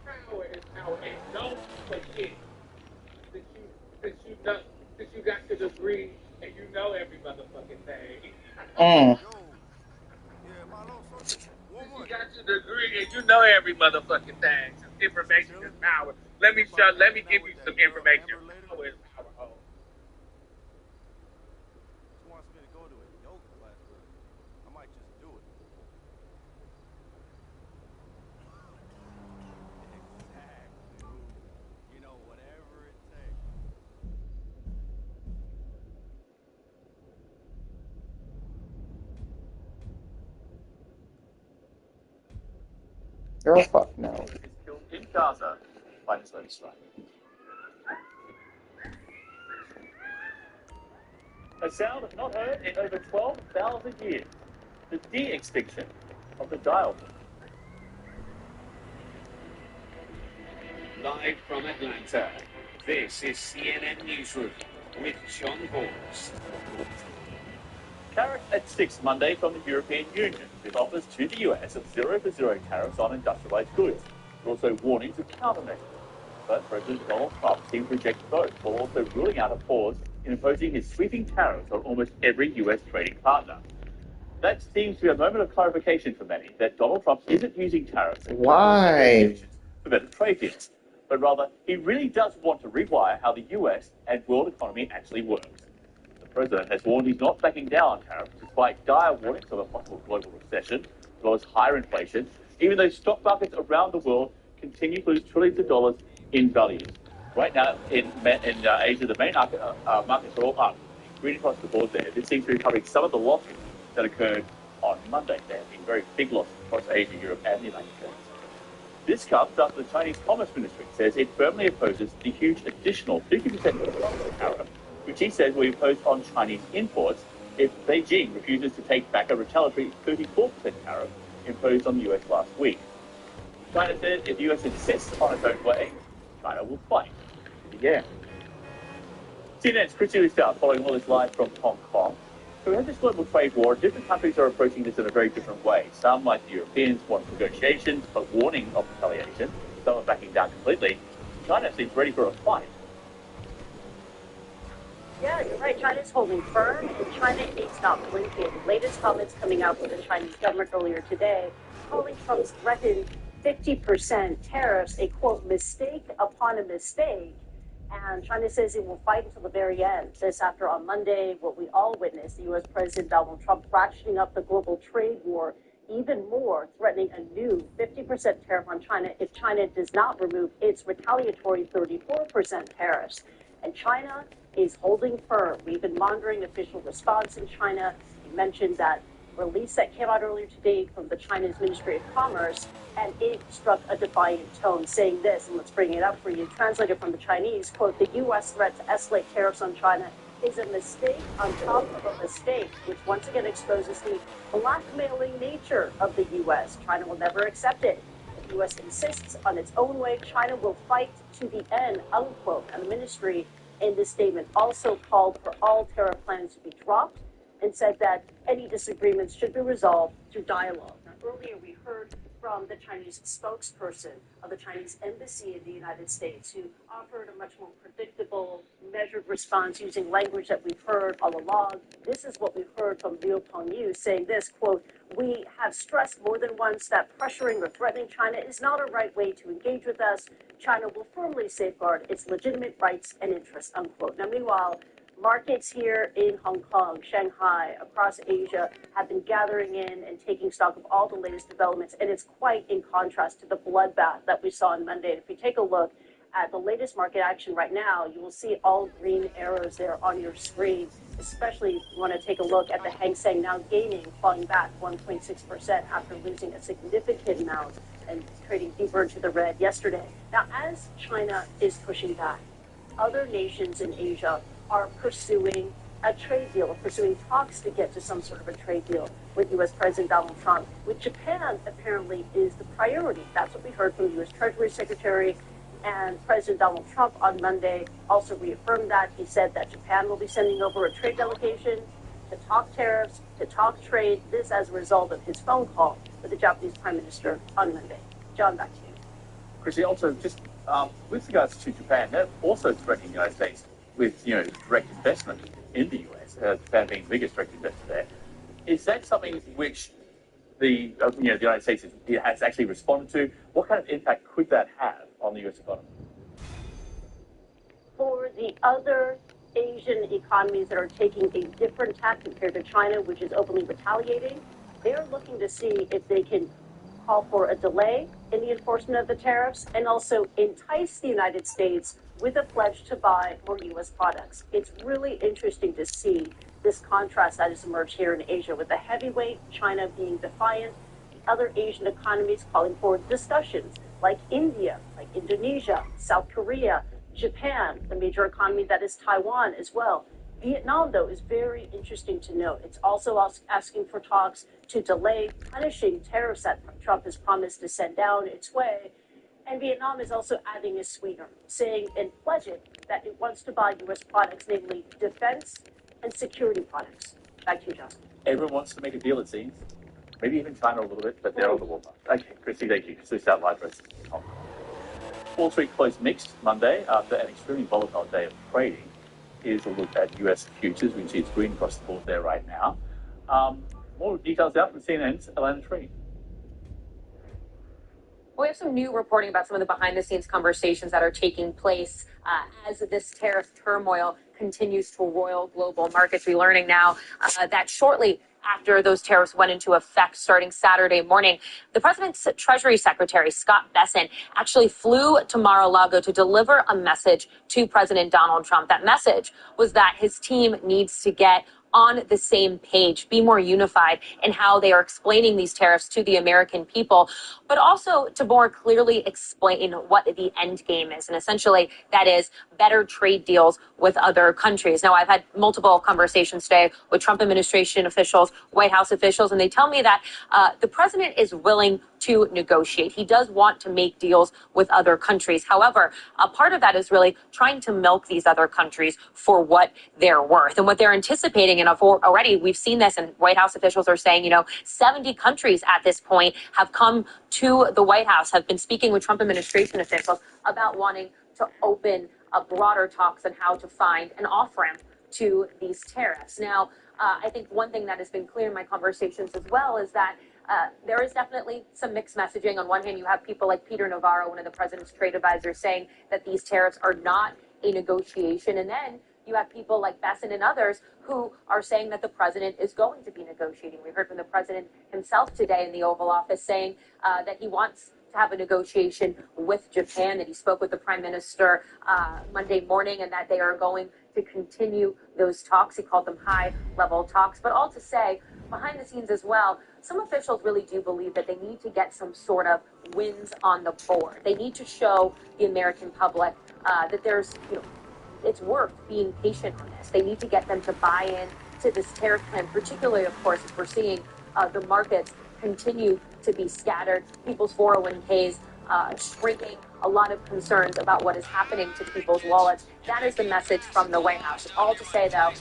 Power is power. And don't forget that you got your degree and you know every motherfucking thing. Yo, yeah, Marlo, Sochi, one You more. got your degree and you know every motherfucking thing. Information is power. Let me give you some information. Power is power. Oh. She wants me to go to a yoga class with her. I might just do it. Exactly. You know, whatever it takes. Girl, fuck no. Is killed in Gaza by an Israeli strike. A sound not heard in over 12,000 years. The de-extinction of the dial. Live from Atlanta, this is CNN Newsroom with John Bowles. Tariff at 6 Monday from the European Union, with offers to the US of 0% tariffs on industrialized goods, but also warnings of countermeasures. But President Donald Trump seemed to reject both, while also ruling out a pause in imposing his sweeping tariffs on almost every US trading partner. That seems to be a moment of clarification for many, that Donald Trump isn't using tariffs and Why? for better trade deals, but rather he really does want to rewire how the US and world economy actually works. The president has warned he's not backing down on tariffs, despite dire warnings of a possible global recession, as well as higher inflation, even though stock markets around the world continue to lose trillions of dollars in value. Right now, in Asia, the main markets are all up, green across the board there. This seems to be recovering some of the losses that occurred on Monday. There have been very big losses across Asia, Europe, and the United States. This comes after the Chinese Commerce Ministry says it firmly opposes the huge additional 50% tariff, which he says will be imposed on Chinese imports if Beijing refuses to take back a retaliatory 34% tariff imposed on the US last week. China says if the US insists on its own way, China will fight. Yeah. CNN's Christy Lee-Stout following all this live from Hong Kong. So we have this global trade war. Different countries are approaching this in a very different way. Some, like the Europeans, want negotiations, but warning of retaliation. Some are backing down completely. China seems ready for a fight. Yeah, you're right. China's holding firm, and China is not blinking. Latest comments coming out from the Chinese government earlier today, calling Trump's threatened 50% tariffs a, quote, mistake upon a mistake. And China says it will fight until the very end. This after on Monday, what we all witnessed, the U.S. President Donald Trump ratcheting up the global trade war even more, threatening a new 50% tariff on China if China does not remove its retaliatory 34% tariffs. And China is holding firm. We've been monitoring official response in China. You mentioned that release that came out earlier today from the China's Ministry of Commerce, and it struck a defiant tone, saying this, and let's bring it up for you, translated from the Chinese, quote, the U.S. threat to escalate tariffs on China is a mistake on top of a mistake, which once again exposes the blackmailing nature of the U.S. China will never accept it. If the U.S. insists on its own way, China will fight to the end, unquote. And the ministry in this statement also called for all tariff plans to be dropped and said that any disagreements should be resolved through dialogue. Now, earlier we heard from the Chinese spokesperson of the Chinese embassy in the United States, who offered a much more predictable, measured response using language that we've heard all along. This is what we've heard from Liu Pengyu saying this, quote, we have stressed more than once that pressuring or threatening China is not a right way to engage with us. China will firmly safeguard its legitimate rights and interests, unquote. Now, meanwhile, markets here in Hong Kong, Shanghai, across Asia have been gathering in and taking stock of all the latest developments, and it's quite in contrast to the bloodbath that we saw on Monday. If you take a look at the latest market action right now, you will see all green arrows there on your screen, especially if you want to take a look at the Hang Seng now gaining, falling back 1.6% after losing a significant amount and trading deeper into the red yesterday. Now, as China is pushing back, other nations in Asia are pursuing a trade deal, or pursuing talks to get to some sort of a trade deal with U.S. President Donald Trump. With Japan, apparently, is the priority. That's what we heard from the U.S. Treasury Secretary, and President Donald Trump on Monday also reaffirmed that. He said that Japan will be sending over a trade delegation to talk tariffs, to talk trade, this as a result of his phone call with the Japanese Prime Minister on Monday. John, back to you. Chrissy, also just with regards to Japan, they're also threatening the United States with direct investment in the US. Japan being the biggest direct investor there. Is that something which the United States has actually responded to? What kind of impact could that have on the US economy? For the other Asian economies that are taking a different tack compared to China, which is openly retaliating, they're looking to see if they can call for a delay in the enforcement of the tariffs and also entice the United States with a pledge to buy more U.S. products. It's really interesting to see this contrast that has emerged here in Asia, with the heavyweight China being defiant, the other Asian economies calling for discussions, like India, like Indonesia, South Korea, Japan, the major economy that is Taiwan as well. Vietnam, though, is very interesting to note. It's also asking for talks to delay punishing tariffs that Trump has promised to send down its way. And Vietnam is also adding a sweetener, saying and pledging that it wants to buy U.S. products, namely defense and security products. Back to you, John. Everyone wants to make a deal, it seems. Maybe even China a little bit, but they're on the warpath. Okay, Chrissy, thank you. Chrissy Live for us in Hong Kong. Wall Street closed mixed Monday after an extremely volatile day of trading. Here's a look at US futures. We can see it's green across the board there right now. More details out from CNN's Elena Tree. We have some new reporting about some of the behind-the-scenes conversations that are taking place as this tariff turmoil continues to roil global markets. We're learning now that shortly after those tariffs went into effect starting Saturday morning, the president's Treasury Secretary, Scott Bessent, actually flew to Mar-a-Lago to deliver a message to President Donald Trump. That message was that his team needs to get on the same page, be more unified in how they are explaining these tariffs to the American people, but also to more clearly explain what the end game is. And essentially, that is better trade deals with other countries. Now, I've had multiple conversations today with Trump administration officials, White House officials, and they tell me that the president is willing to negotiate. He does want to make deals with other countries. However, a part of that is really trying to milk these other countries for what they're worth and what they're anticipating. And already we've seen this, and White House officials are saying, 70 countries at this point have come to the White House, have been speaking with Trump administration officials about wanting to open broader talks on how to find an off-ramp to these tariffs. Now, I think one thing that has been clear in my conversations as well is that there is definitely some mixed messaging. On one hand, you have people like Peter Navarro, one of the president's trade advisors, saying that these tariffs are not a negotiation. And then you have people like Bessent and others who are saying that the president is going to be negotiating. We heard from the president himself today in the Oval Office saying that he wants to have a negotiation with Japan, that he spoke with the prime minister Monday morning, and that they are going to continue those talks. He called them high-level talks. But all to say, behind the scenes as well, some officials really do believe that they need to get some sort of wins on the board. They need to show the American public that there's, it's worth being patient on this. They need to get them to buy in to this tariff plan, particularly, of course, if we're seeing the markets continue to be scattered, people's 401ks shrinking, a lot of concerns about what is happening to people's wallets. That is the message from the White House. All to say, though,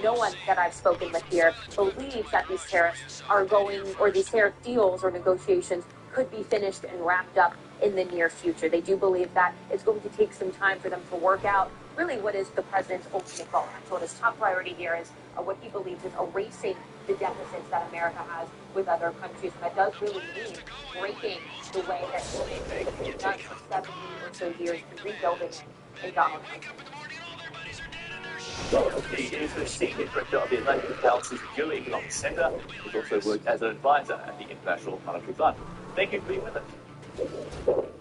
no one that I've spoken with here believes that these tariffs are going, or these tariff deals or negotiations could be finished and wrapped up in the near future. They do believe that it's going to take some time for them to work out really what is the president's ultimate goal. And so his top priority here is what he believes is erasing the deficits that America has with other countries. And that does really mean breaking the way that we've done for 70 or so years and rebuilding it in Donald Trump. Well, he is the senior director of the Atlantic Council's Geoeconomic Center. He's also worked as an advisor at the International Monetary Fund. Thank you for being with us.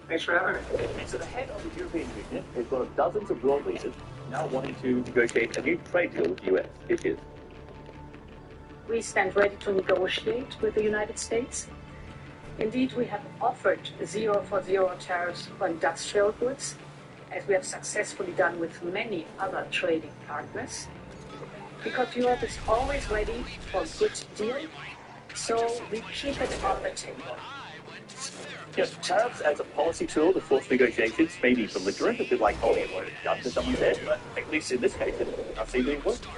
Thanks for having me. And so the head of the European Union is one of dozens of world leaders now wanting to negotiate a new trade deal with the US. It is. We stand ready to negotiate with the United States. Indeed, we have offered 0 tariffs for industrial goods, as we have successfully done with many other trading partners. Because Europe is always ready for a good deal, so we keep it on the table. Yes, tariffs as a policy tool to force negotiations may be belligerent, a bit like holding a loaded gun to someone's head, but at least in this case, it does seem to be working.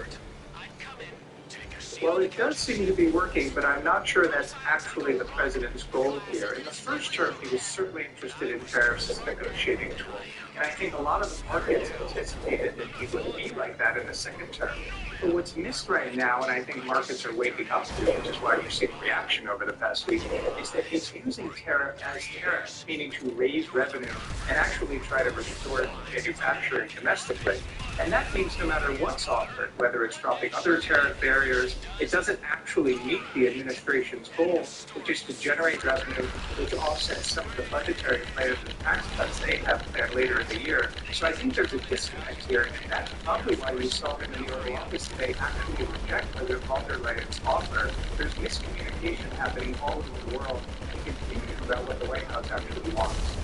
Well, it does seem to be working, but I'm not sure that's actually the president's goal here. In the first term, he was certainly interested in tariffs as a negotiating tool. And I think a lot of the markets anticipated that he would be like that in the second term. But what's missed right now, and I think markets are waking up to, which is why you've seen reaction over the past week, is that he's using tariff as tariffs, meaning to raise revenue and actually try to restore manufacturing domestically. And that means no matter what's offered, whether it's dropping other tariff barriers, it doesn't actually meet the administration's goal, which is to generate revenue, which offsets some of the budgetary plans and tax cuts they have planned later in the year. So I think there's a disconnect here, and that's probably why you saw him in the early office today actually reject President von der Leyen's offer. There's miscommunication happening all over the world and confusion about what the White House actually wants.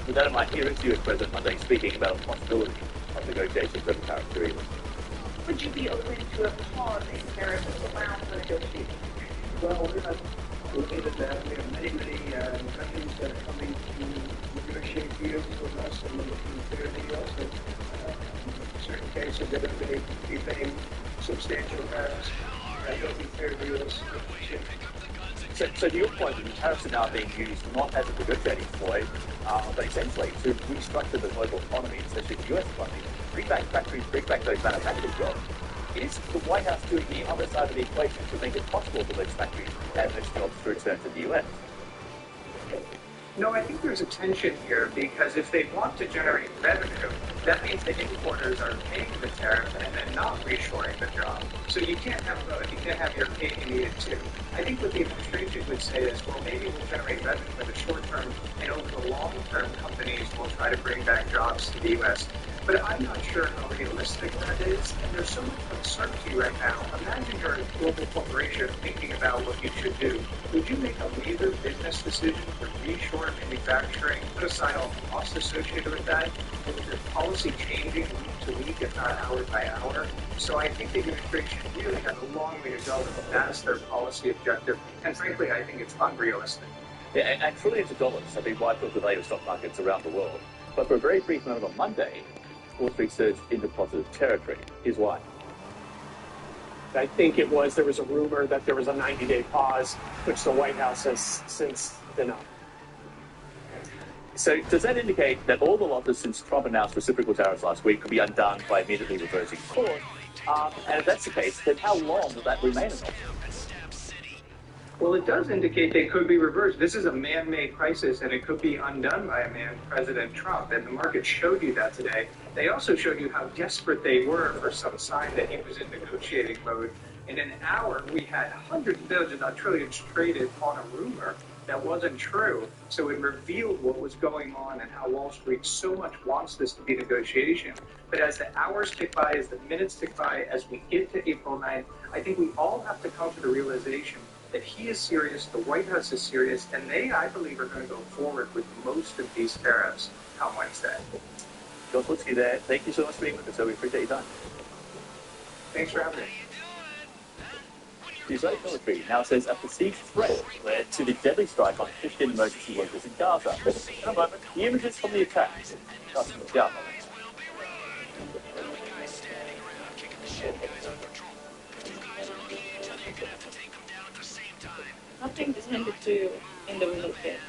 With that in mind, here is U.S. President Monday speaking about the possibility of negotiations over tariff agreement. Would you be open to a pause in tariffs around the negotiations? Well, we're not looking at that. We have many countries that are coming to negotiate deals with us, and we're looking at fair deals. And, in certain cases, they're going to be paying substantial tariffs. They'll be fair deals. So to your point, the tariffs are now being used not as a negotiating ploy, but essentially to restructure the global economy, especially the U.S. economy, bring back factories, bring back those manufacturing jobs. Is the White House doing the other side of the equation to make it possible for those factories and those jobs to return to the U.S.? No, I think there's a tension here because if they want to generate revenue, that means the importers are paying the tariff and then not reshoring the job. So you can't have both. You can't have your cake and eat it too. I think what the administration would say is, well, maybe we'll generate revenue for the short term, and over the long term, companies will try to bring back jobs to the U.S. But I'm not sure how realistic that is, and there's so much uncertainty right now. Imagine you're a global corporation thinking about what you should do. Would you make a major business decision to reshore manufacturing, put aside all the costs associated with that, and with your policy changing week to week, if not hour by hour? So I think the administration really has a long way to go if that's their policy objective, and frankly, I think it's unrealistic. Yeah, and trillions of dollars have been wiped off the value of stock markets around the world. But for a very brief moment on Monday, Wall Street surged into positive territory. Here's why. I think there was a rumor that there was a 90-day pause, which the White House has since denied. So does that indicate that all the losses since Trump announced reciprocal tariffs last week could be undone by immediately reversing course? And if that's the case, then how long will that remain an option? Well, it does indicate they could be reversed. This is a man-made crisis, and it could be undone by a man, President Trump, and the market showed you that today. They also showed you how desperate they were for some sign that he was in negotiating mode. In an hour, we had hundreds of billions, not trillions, traded on a rumor that wasn't true. So it revealed what was going on and how Wall Street so much wants this to be negotiation. But as the hours tick by, as the minutes tick by, as we get to April 9th, I think we all have to come to the realization that he is serious, the White House is serious, and they, I believe, are going to go forward with most of these tariffs on Wednesday. John Butsky there. Thank you so much for being with us, so we appreciate your time. Thanks for having me. The Israeli military now says a perceived threat led to the deadly strike on Christian emergency workers in Gaza. In a moment, the images from the attacks. Justin McDowell. Nothing is handed to you in the wheelchair.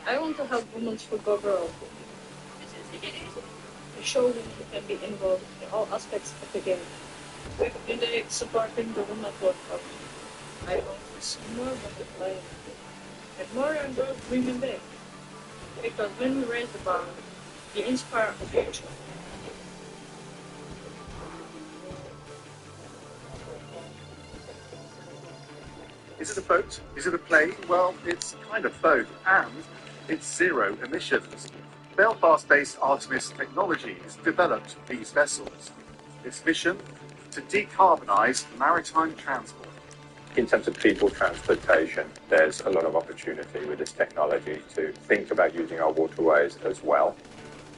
I want to have Women's Football Girl. To show women who can be involved in all aspects of the game. Today, supporting the Women's World Cup. I want to see more women playing. And more involved women there. Because when we raise the bar, we inspire the future. Is it a boat? Is it a plane? Well, it's kind of both, and it's zero emissions. Belfast-based Artemis Technologies developed these vessels. Its mission? To decarbonise maritime transport. In terms of people transportation, there's a lot of opportunity with this technology to think about using our waterways as well.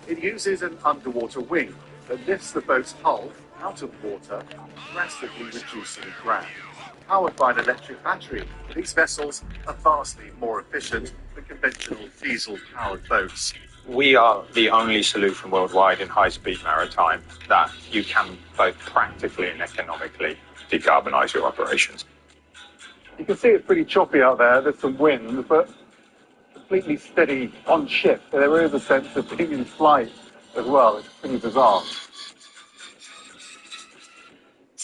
It uses an underwater wing that lifts the boat's hull out of water, drastically reducing drag. Powered by an electric battery, these vessels are vastly more efficient than conventional diesel-powered boats. We are the only solution worldwide in high-speed maritime that you can both practically and economically decarbonise your operations. You can see it's pretty choppy out there. There's some wind, but completely steady on ship. There is a sense of being in flight as well. It's pretty bizarre.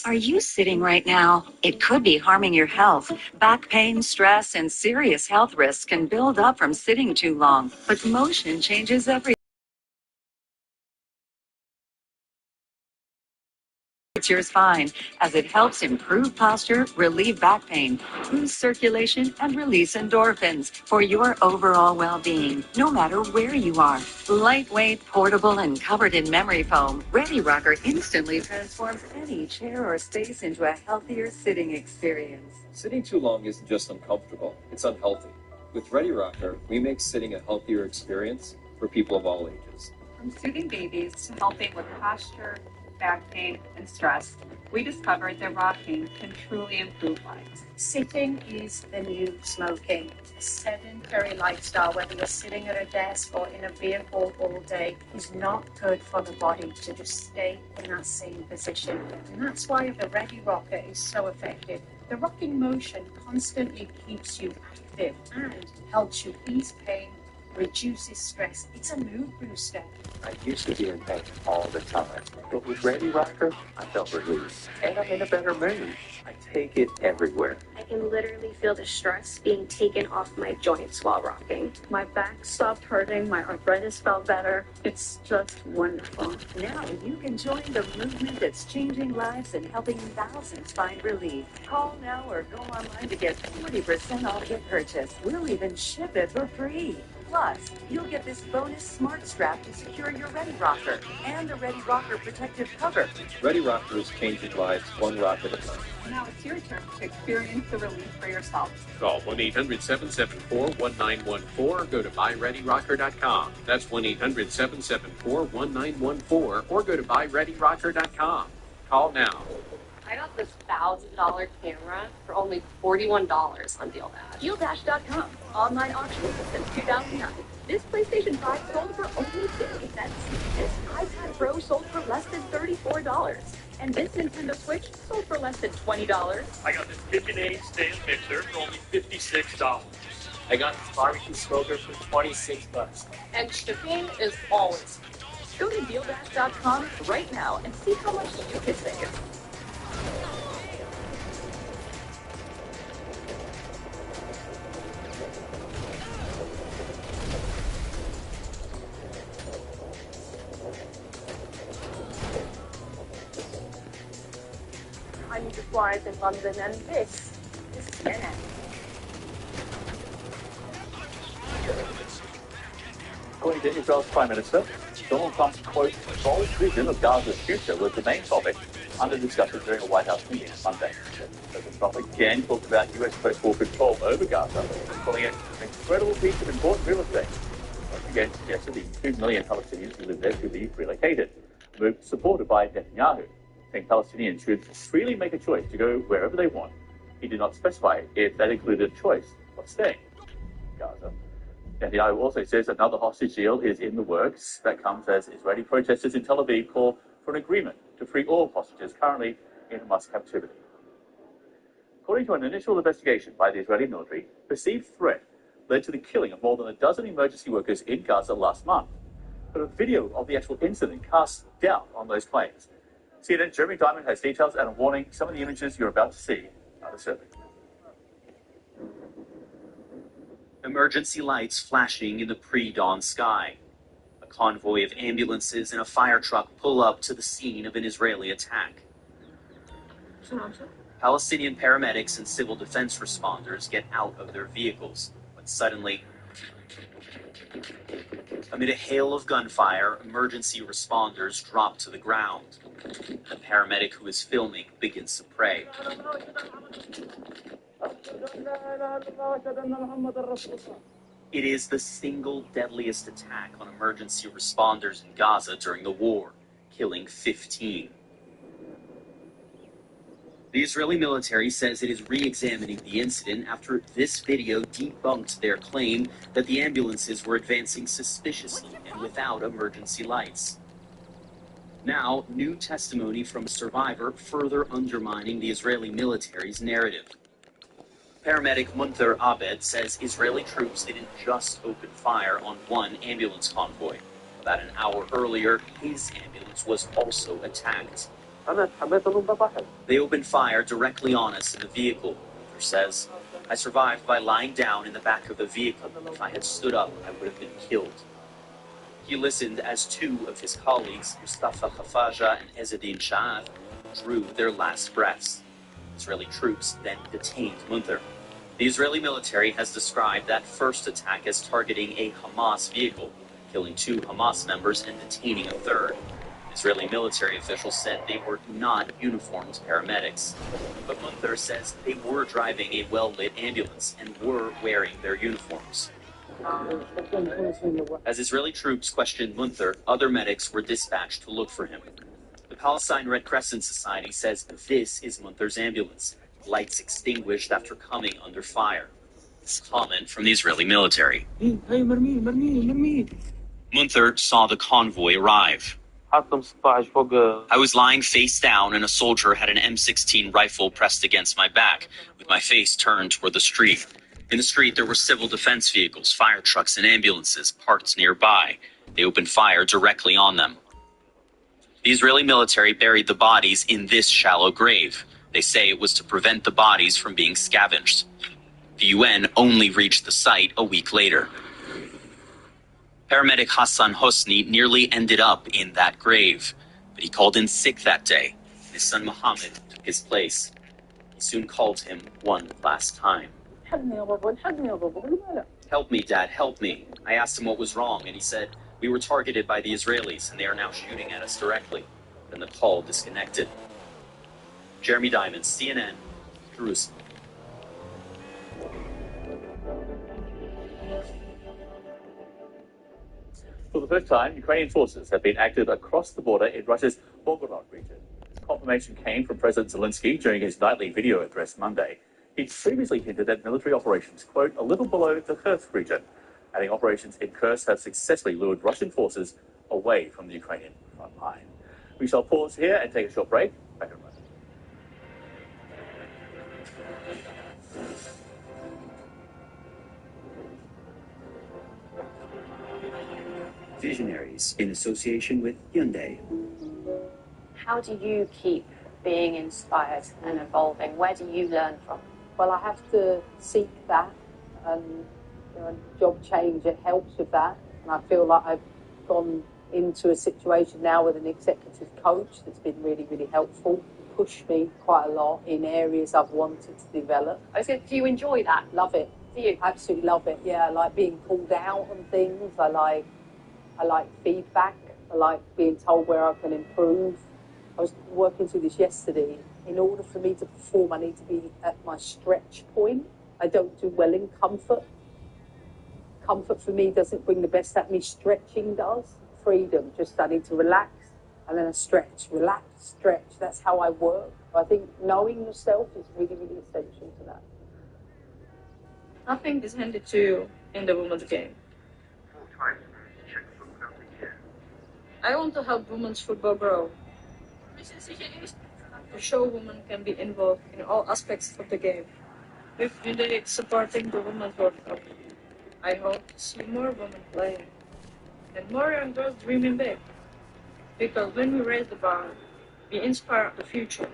Are you sitting right now? It could be harming your health. Back pain, stress, and serious health risks can build up from sitting too long. But motion changes everything. Yours fine, as it helps improve posture, relieve back pain, boost circulation, and release endorphins for your overall well-being, no matter where you are. Lightweight, portable, and covered in memory foam, Ready Rocker instantly transforms any chair or space into a healthier sitting experience. Sitting too long isn't just uncomfortable, it's unhealthy. With Ready Rocker, we make sitting a healthier experience for people of all ages. From soothing babies to helping with posture, back pain, and stress, we discovered that rocking can truly improve lives. Sitting is the new smoking. A sedentary lifestyle, whether you're sitting at a desk or in a vehicle all day, is not good for the body to just stay in that same position. And that's why the Ready Rocker is so effective. The rocking motion constantly keeps you active and helps you ease pain, reduces stress. It's a mood booster. I used to be in pain all the time, but with Ready Rocker, I felt relief. And I'm in a better mood. I take it everywhere. I can literally feel the stress being taken off my joints while rocking. My back stopped hurting, my arthritis felt better. It's just wonderful. Now you can join the movement that's changing lives and helping thousands find relief. Call now or go online to get 40% off your purchase. We'll even ship it for free. Plus, you'll get this bonus smart strap to secure your Ready Rocker and the Ready Rocker protective cover. Ready Rocker is changing lives one rock at a time. Now it's your turn to experience the relief for yourself. Call 1-800-774-1914 or go to buyreadyrocker.com. That's 1-800-774-1914 or go to buyreadyrocker.com. Call now. I got this $1,000 camera for only $41 on DealDash. DealDash.com. Online auction since 2009. This PlayStation 5 sold for only 50 cents. This iPad Pro sold for less than $34. And this Nintendo Switch sold for less than $20. I got this KitchenAid stand mixer for only $56. I got this barbecue smoker for $26. And shipping is always. Go to DealDash.com right now and see how much you can save. I'm Judith Wise in London, and this is CNN. According to Israel's Prime Minister, Donald Trump's, quote, bold vision of Gaza's future was the main topic under discussion during a White House meeting on Monday. President Trump again talked about U.S. post-war control over Gaza, calling it an incredible piece of important real estate. Once again suggested the 2 million Palestinians who live there should be relocated, a move supported by Netanyahu, saying Palestinians should freely make a choice to go wherever they want. He did not specify if that included a choice of staying in Gaza. Netanyahu also says another hostage deal is in the works. That comes as Israeli protesters in Tel Aviv call for an agreement to free all hostages currently in Hamas captivity. According to an initial investigation by the Israeli military, perceived threat led to the killing of more than a dozen emergency workers in Gaza last month. But a video of the actual incident casts doubt on those claims. CNN Jeremy Diamond has details and a warning. Some of the images you're about to see are disturbing. Emergency lights flashing in the pre-dawn sky. A convoy of ambulances and a fire truck pull up to the scene of an Israeli attack. Palestinian paramedics and civil defense responders get out of their vehicles, but suddenly, amid a hail of gunfire, emergency responders drop to the ground. The paramedic who is filming begins to pray. It is the single deadliest attack on emergency responders in Gaza during the war, killing 15. The Israeli military says it is re-examining the incident after this video debunked their claim that the ambulances were advancing suspiciously and without emergency lights. Now, new testimony from a survivor further undermining the Israeli military's narrative. Paramedic Munther Abed says Israeli troops didn't just open fire on one ambulance convoy. About an hour earlier, his ambulance was also attacked. They opened fire directly on us in the vehicle, Munther says. I survived by lying down in the back of the vehicle. If I had stood up, I would have been killed. He listened as two of his colleagues, Mustafa Khafaja and Ezzedine Sha'ath, drew their last breaths. Israeli troops then detained Munther. The Israeli military has described that first attack as targeting a Hamas vehicle, killing 2 Hamas members and detaining a third. Israeli military officials said they were not uniformed paramedics. But Munther says they were driving a well-lit ambulance and were wearing their uniforms. As Israeli troops questioned Munther, other medics were dispatched to look for him. The Palestine Red Crescent Society says this is Munther's ambulance, lights extinguished after coming under fire. Comment from the Israeli military. Munther saw the convoy arrive. I was lying face down and a soldier had an M16 rifle pressed against my back, with my face turned toward the street. In the street, there were civil defense vehicles, fire trucks, and ambulances parked nearby. They opened fire directly on them. The Israeli military buried the bodies in this shallow grave. They say it was to prevent the bodies from being scavenged. The UN only reached the site a week later. Paramedic Hassan Hosni nearly ended up in that grave, but he called in sick that day. His son Mohammed took his place. He soon called him one last time. Help me, Dad, help me. I asked him what was wrong, and he said, we were targeted by the Israelis, and they are now shooting at us directly. Then the call disconnected. Jeremy Diamond, CNN, Jerusalem. For the first time, Ukrainian forces have been active across the border in Russia's Volgorod region. Confirmation came from President Zelensky during his nightly video address Monday. He'd previously hinted at military operations, quote, a little below the Kursk region, adding operations in Kursk have successfully lured Russian forces away from the Ukrainian front line. We shall pause here and take a short break. Back in a moment. Visionaries in association with Hyundai. How do you keep being inspired and evolving? Where do you learn from? Well, I have to seek that, and job change, it helps with that. And I feel like I've gone into a situation now with an executive coach that's been really, really helpful, pushed me quite a lot in areas I've wanted to develop. Do you enjoy that? Love it. Do you? Absolutely love it, yeah. I like being called out on things. I like feedback. I like being told where I can improve. I was working through this yesterday. In order for me to perform, I need to be at my stretch point. I don't do well in comfort. Comfort for me doesn't bring the best out of me. Stretching does. Freedom. Just I need to relax and then I stretch. Relax, stretch. That's how I work. I think knowing yourself is really, really essential to that. Nothing is handed to you in the women's game. I want to help women's football grow. To show women can be involved in all aspects of the game. With Vidya supporting the Women's World Cup, I hope to see more women playing and more young girls dreaming big. Because when we raise the bar, we inspire the future.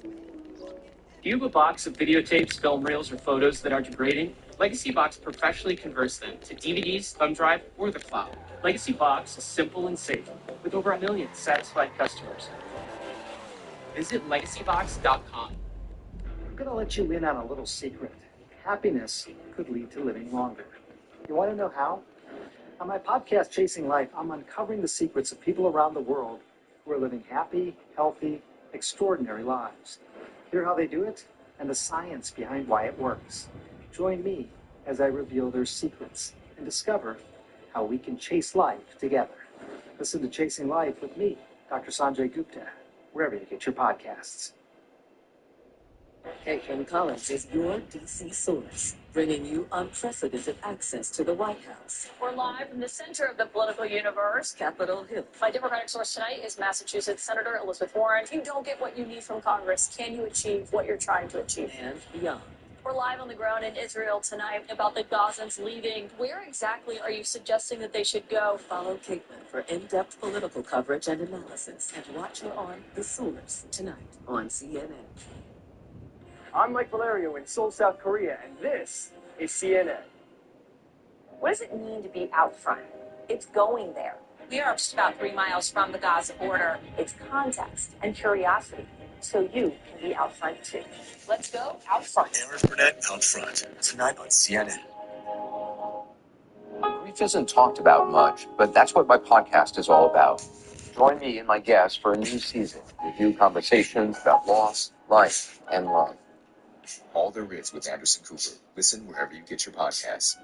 Do you have a box of videotapes, film reels, or photos that are degrading? Legacy Box professionally converts them to DVDs, thumb drive, or the cloud. Legacy Box is simple and safe, with over 1 million satisfied customers. Visit legacybox.com. I'm going to let you in on a little secret. Happiness could lead to living longer. You want to know how? On my podcast, Chasing Life, I'm uncovering the secrets of people around the world who are living happy, healthy, extraordinary lives. Hear how they do it and the science behind why it works. Join me as I reveal their secrets and discover how we can chase life together. Listen to Chasing Life with me, Dr. Sanjay Gupta, wherever you get your podcasts. Caitlin Collins is your DC source, bringing you unprecedented access to the White House. We're live from the center of the political universe, Capitol Hill. My Democratic source tonight is Massachusetts Senator Elizabeth Warren. If you don't get what you need from Congress, can you achieve what you're trying to achieve? And beyond. We're live on the ground in Israel tonight about the Gazans leaving. Where exactly are you suggesting that they should go? Follow Caitlin for in-depth political coverage and analysis, and watch her on The Source tonight on CNN. I'm Mike Valerio in Seoul, South Korea, and this is CNN. What does it mean to be out front? It's going there. We are just about 3 miles from the Gaza border. It's context and curiosity, so you can be out front too. Let's go out front. Aaron Burnett Out Front, tonight on CNN. Grief isn't talked about much, but that's what my podcast is all about. Join me and my guests for a new season. Review conversations about loss, life, and love. All There Is with Anderson Cooper. Listen wherever you get your podcasts.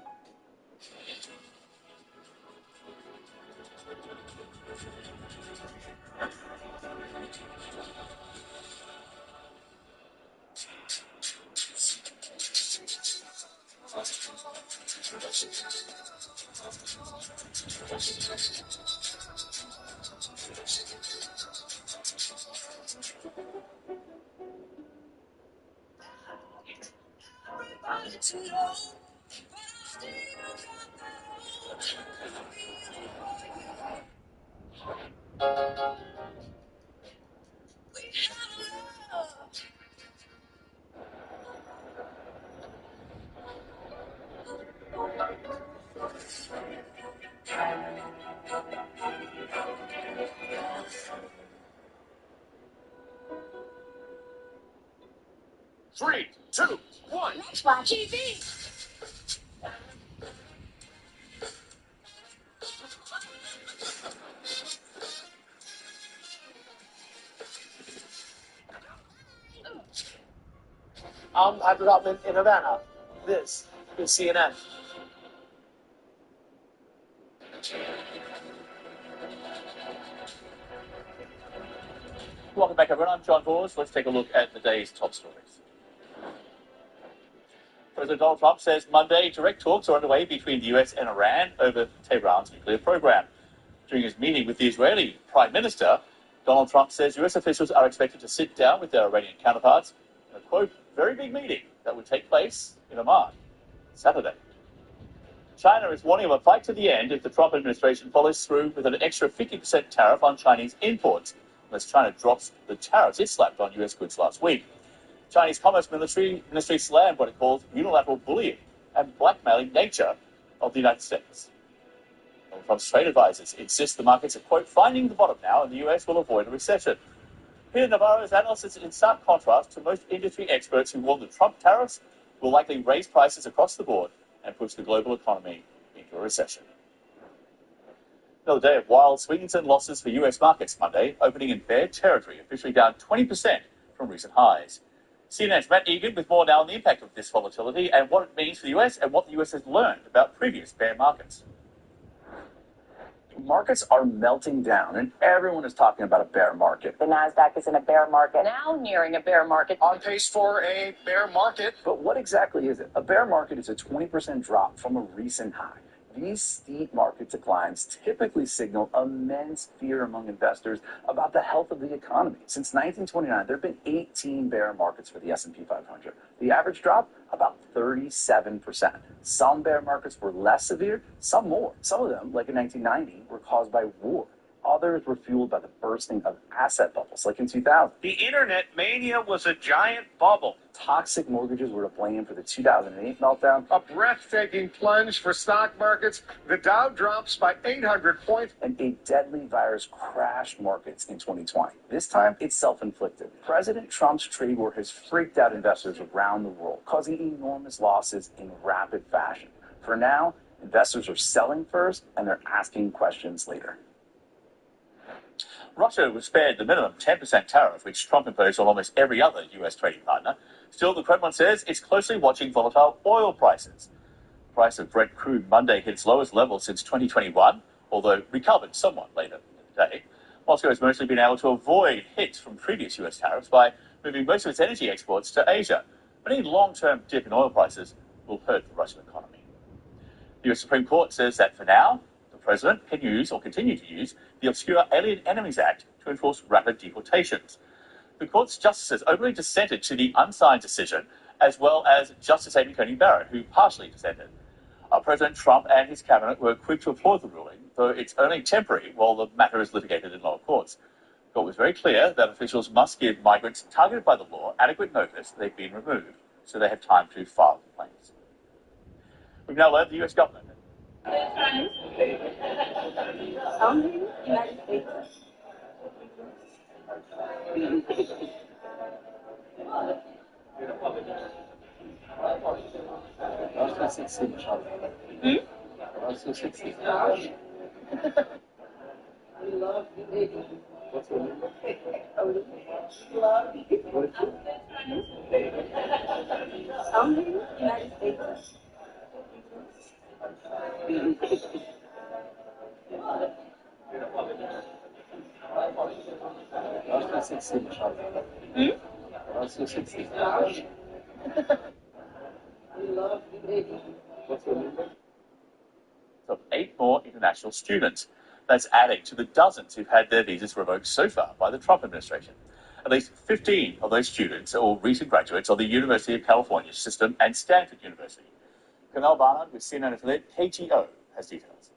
Three, two, one. Let's watch TV. I'm Hyper Gottman in Havana. This is CNN. Welcome back, everyone. I'm John Bors. Let's take a look at the day's top stories. President Donald Trump says Monday direct talks are underway between the US and Iran over Tehran's nuclear program. During his meeting with the Israeli Prime Minister, Donald Trump says US officials are expected to sit down with their Iranian counterparts in a, quote, very big meeting that would take place in Oman Saturday. China is warning of a fight to the end if the Trump administration follows through with an extra 50% tariff on Chinese imports, unless China drops the tariffs it slapped on US goods last week. Chinese Commerce Ministry slammed what it calls unilateral bullying and blackmailing nature of the United States. Donald Trump's trade advisors insist the markets are, quote, finding the bottom now and the US will avoid a recession. Peter Navarro's analysis is in stark contrast to most industry experts who warn that Trump tariffs will likely raise prices across the board and push the global economy into a recession. Another day of wild swings and losses for US markets Monday, opening in bear territory, officially down 20% from recent highs. CNN's Matt Egan with more now on the impact of this volatility and what it means for the US and what the US has learned about previous bear markets. Markets are melting down, and everyone is talking about a bear market. The NASDAQ is in a bear market, now nearing a bear market. On pace for a bear market. But what exactly is it? A bear market is a 20% drop from a recent high. These steep market declines typically signal immense fear among investors about the health of the economy. Since 1929, there have been 18 bear markets for the S&P 500. The average drop, about 37%. Some bear markets were less severe, some more. Some of them, like in 1990, were caused by war. Others were fueled by the bursting of asset bubbles, like in 2000. The internet mania was a giant bubble. Toxic mortgages were to blame for the 2008 meltdown. A breathtaking plunge for stock markets. The Dow drops by 800 points. And a deadly virus crashed markets in 2020. This time, it's self-inflicted. President Trump's trade war has freaked out investors around the world, causing enormous losses in rapid fashion. For now, investors are selling first, and they're asking questions later. Russia was spared the minimum 10% tariff, which Trump imposed on almost every other US trading partner. Still, the Kremlin says it's closely watching volatile oil prices. The price of Brent crude Monday hit its lowest level since 2021, although recovered somewhat later in the day. Moscow has mostly been able to avoid hits from previous US tariffs by moving most of its energy exports to Asia. But any long-term dip in oil prices will hurt the Russian economy. The US Supreme Court says that for now, the president can use or continue to use the obscure Alien Enemies Act to enforce rapid deportations. The court's justices openly dissented to the unsigned decision, as well as Justice Amy Coney Barrett, who partially dissented. President Trump and his cabinet were quick to applaud the ruling, though it's only temporary while the matter is litigated in lower courts. The court was very clear that officials must give migrants targeted by the law adequate notice that they've been removed, so they have time to file complaints. We've now learned the US government. Only United States. What's your name? Only United States. Of 8 more international students. That's adding to the dozens who've had their visas revoked so far by the Trump administration. At least 15 of those students are all recent graduates of the University of California system and Stanford University. Kunal Barnard with CNN affiliate KTO has details.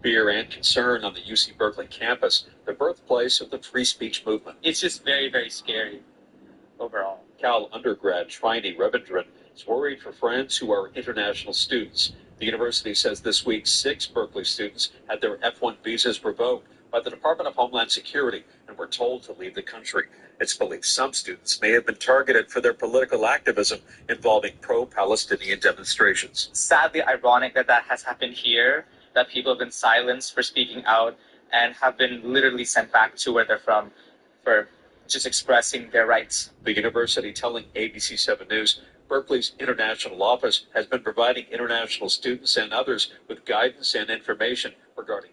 Fear and concern on the UC Berkeley campus, the birthplace of the free speech movement. It's just very, very scary overall. Cal undergrad Trini Ravindran is worried for friends who are international students. The university says this week 6 Berkeley students had their F-1 visas revoked by the Department of Homeland Security and were told to leave the country. It's believed some students may have been targeted for their political activism involving pro-Palestinian demonstrations. Sadly ironic that that has happened here, that people have been silenced for speaking out and have been literally sent back to where they're from for just expressing their rights. The university telling ABC 7 News Berkeley's international office has been providing international students and others with guidance and information regarding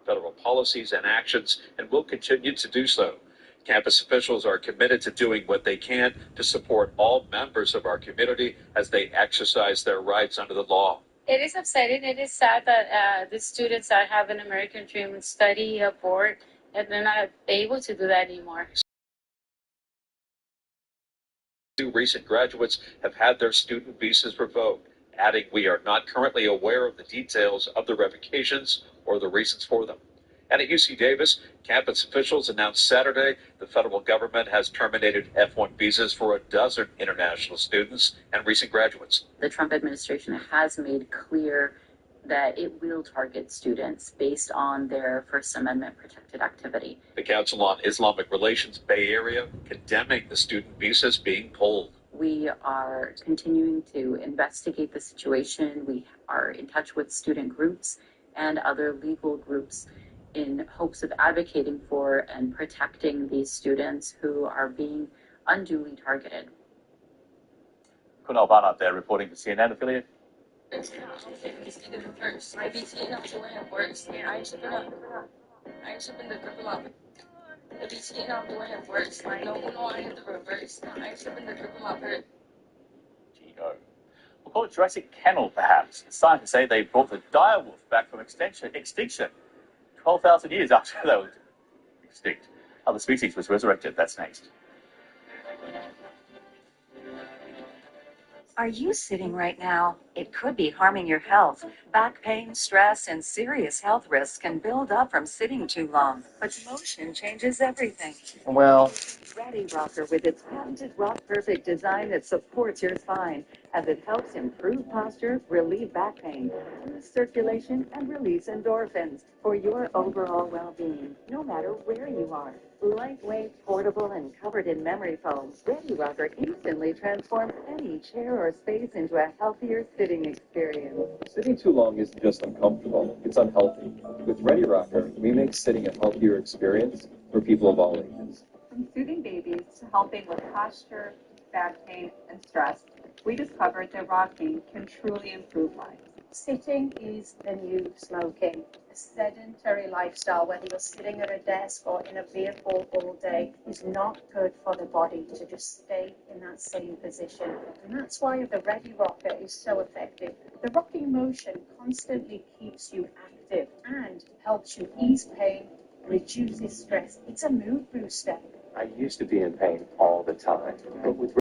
federal policies and actions and will continue to do so. Campus officials are committed to doing what they can to support all members of our community as they exercise their rights under the law. It is upsetting. It is sad that the students that have an American dream and study abroad, and they're not able to do that anymore. 2 recent graduates have had their student visas revoked, adding we are not currently aware of the details of the revocations or the reasons for them. And at UC Davis, campus officials announced Saturday the federal government has terminated F-1 visas for a dozen international students and recent graduates. The Trump administration has made clear that it will target students based on their First Amendment protected activity. The Council on Islamic Relations Bay Area condemning the student visas being pulled. We are continuing to investigate the situation. We are in touch with student groups and other legal groups in hopes of advocating for and protecting these students who are being unduly targeted. Kunal Barnard there reporting for CNN affiliate. We'll call it Jurassic Kennel, perhaps. Scientists say they brought the direwolf back from extinction 12,000 years after they were extinct. How the species was resurrected, that's next. Are you sitting right now? It could be harming your health. Back pain, stress, and serious health risks can build up from sitting too long. But motion changes everything. Well, Ready Rocker with its patented Rock Perfect design that supports your spine as it helps improve posture, relieve back pain, boost circulation, and release endorphins for your overall well-being, no matter where you are. Lightweight, portable, and covered in memory foam, Ready Rocker instantly transforms any chair or space into a healthier sitting experience. Sitting too long isn't just uncomfortable, it's unhealthy. With Ready Rocker, we make sitting a healthier experience for people of all ages. From soothing babies to helping with posture, back pain, and stress, we discovered that rocking can truly improve lives. Sitting is the new smoking. A sedentary lifestyle, whether you're sitting at a desk or in a vehicle all day, is not good for the body to just stay in that same position. And that's why the Ready Rocker is so effective. The rocking motion constantly keeps you active and helps you ease pain, reduces stress. It's a mood booster. I used to be in pain all the time, but with